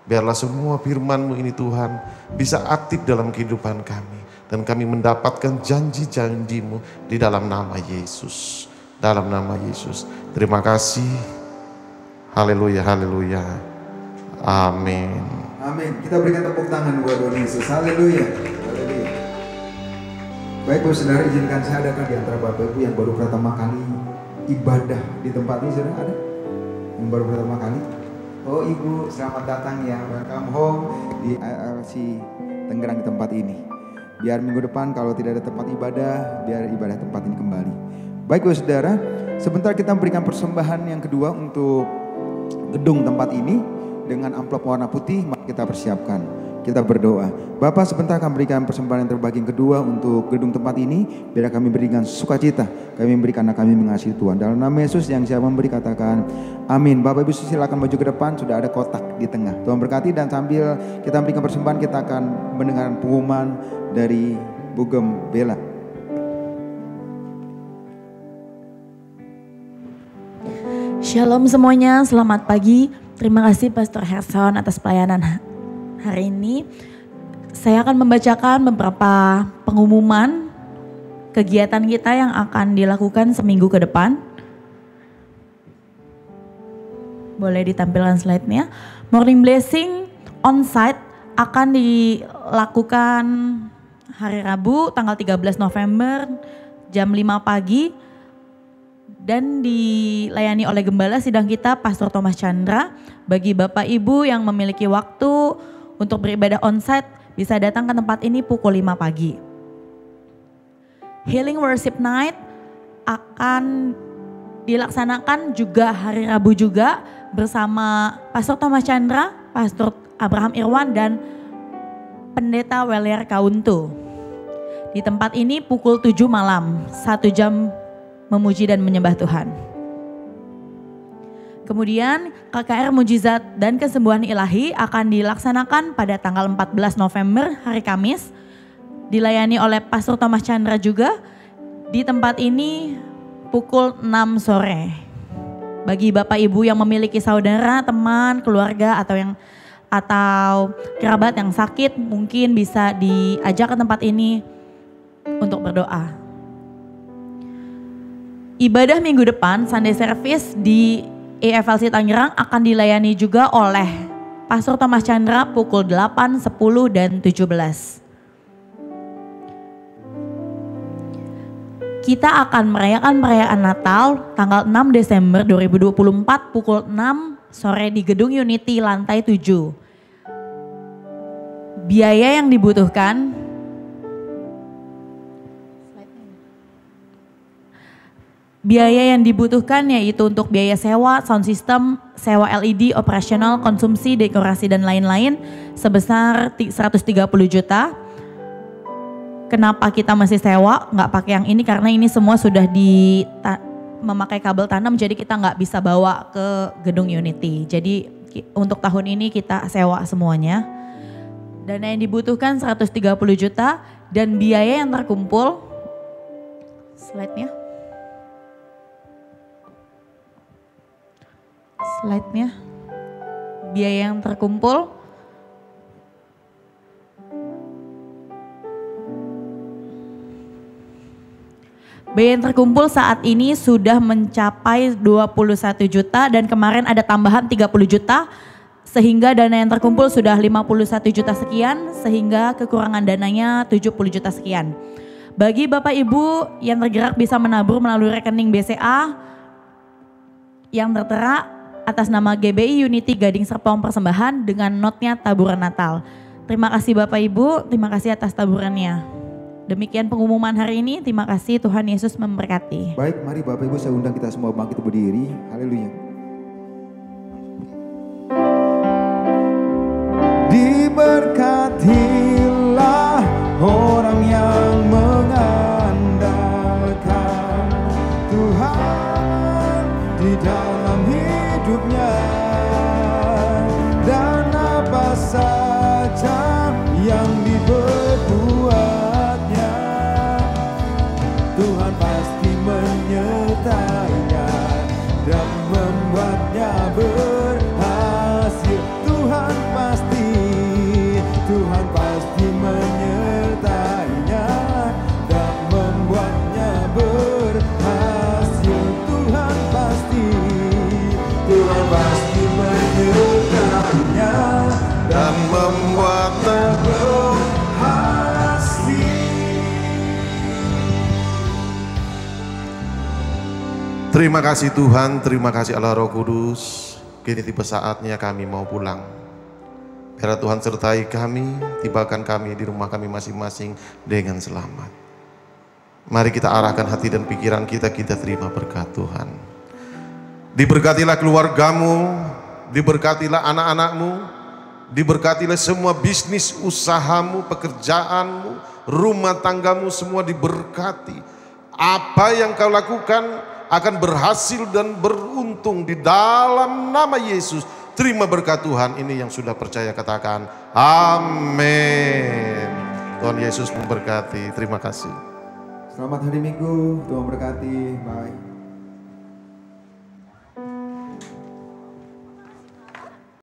Biarlah semua firman-Mu ini Tuhan bisa aktif dalam kehidupan kami, dan kami mendapatkan janji-janji-Mu di dalam nama Yesus. Dalam nama Yesus. Terima kasih. Haleluya, haleluya. Amin. Amin. Kita berikan tepuk tangan buat Tuhan Yesus. Haleluya. Haleluya. Baik Bapak Saudara, izinkan saya adakan di antara Bapak Ibu yang baru pertama kali ibadah di tempat ini. Saudara ada? Yang baru pertama kali? Oh Ibu, selamat datang ya, welcome home di IRC Tangerang di tempat ini. Biar minggu depan kalau tidak ada tempat ibadah, biar ibadah tempat ini kembali. Baik Bapak Saudara, sebentar kita memberikan persembahan yang kedua untuk gedung tempat ini dengan amplop warna putih. Mari kita persiapkan. Kita berdoa. Bapak sebentar akan berikan persembahan yang terbagi yang kedua untuk gedung tempat ini. Biar kami berikan sukacita. Kami memberikan karena kami mengasihi Tuhan. Dalam nama Yesus yang siap memberi katakan amin. Bapak Ibu silakan maju ke depan. Sudah ada kotak di tengah. Tuhan berkati, dan sambil kita memberikan persembahan kita akan mendengar pengumuman dari Bugem Bella. Shalom semuanya, selamat pagi. Terima kasih Pastor Herson atas pelayanan hari ini. Saya akan membacakan beberapa pengumuman kegiatan kita yang akan dilakukan seminggu ke depan. Boleh ditampilkan slide-nya. Morning Blessing on-site akan dilakukan hari Rabu tanggal 13 November jam 5 pagi. Dan dilayani oleh Gembala Sidang kita Pastor Thomas Chandra. Bagi Bapak Ibu yang memiliki waktu untuk beribadah onsite bisa datang ke tempat ini pukul 5 pagi. Healing Worship Night akan dilaksanakan juga hari Rabu juga bersama Pastor Thomas Chandra, Pastor Abraham Irwan dan Pendeta Welier Kauntu. Di tempat ini pukul 7 malam, 1 jam memuji dan menyembah Tuhan. Kemudian KKR Mujizat dan Kesembuhan Ilahi akan dilaksanakan pada tanggal 14 November hari Kamis. Dilayani oleh Pastor Thomas Chandra juga. Di tempat ini pukul 6 sore. Bagi Bapak Ibu yang memiliki saudara, teman, keluarga atau kerabat yang sakit, mungkin bisa diajak ke tempat ini untuk berdoa. Ibadah minggu depan Sunday Service di EFLC Tangerang akan dilayani juga oleh Pastor Thomas Chandra pukul 8, 10, dan 17. Kita akan merayakan perayaan Natal tanggal 6 Desember 2024 pukul 6 sore di Gedung Unity lantai 7. Biaya yang dibutuhkan yaitu untuk biaya sewa, sound system, sewa LED, operasional, konsumsi, dekorasi dan lain-lain sebesar 130 juta. Kenapa kita masih sewa, nggak pakai yang ini? Karena ini semua sudah memakai kabel tanam, jadi kita nggak bisa bawa ke gedung Unity. Jadi untuk tahun ini kita sewa semuanya. Dana yang dibutuhkan 130 juta dan biaya yang terkumpul, slide-nya. Biaya yang terkumpul saat ini sudah mencapai 21 juta dan kemarin ada tambahan 30 juta sehingga dana yang terkumpul sudah 51 juta sekian, sehingga kekurangan dananya 70 juta sekian. Bagi Bapak Ibu yang tergerak bisa menabur melalui rekening BCA yang tertera atas nama GBI Unity Gading Serpong Persembahan dengan notnya taburan Natal. Terima kasih Bapak Ibu, terima kasih atas taburannya. Demikian pengumuman hari ini, terima kasih, Tuhan Yesus memberkati. Baik, mari Bapak Ibu saya undang kita semua bangkit berdiri. Haleluya. Diberkatilah orang yang mengandalkan Tuhan di dalam hidupnya, dan apa saja yang diperbuatnya, Tuhan pasti menyertainya dan membuatnya berhasil. Tuhan pasti Terima kasih Tuhan, terima kasih Allah Roh Kudus. Kini tiba saatnya kami mau pulang. Biar Tuhan sertai kami, tibakan kami di rumah kami masing-masing dengan selamat. Mari kita arahkan hati dan pikiran kita terima berkat Tuhan. Diberkatilah keluargamu, diberkatilah anak-anakmu, diberkatilah semua bisnis usahamu, pekerjaanmu, rumah tanggamu, semua diberkati. Apa yang kau lakukan akan berhasil dan beruntung di dalam nama Yesus. Terima berkat Tuhan. Ini yang sudah percaya katakan amin. Tuhan Yesus memberkati. Terima kasih. Selamat hari Minggu, Tuhan berkati. Bye.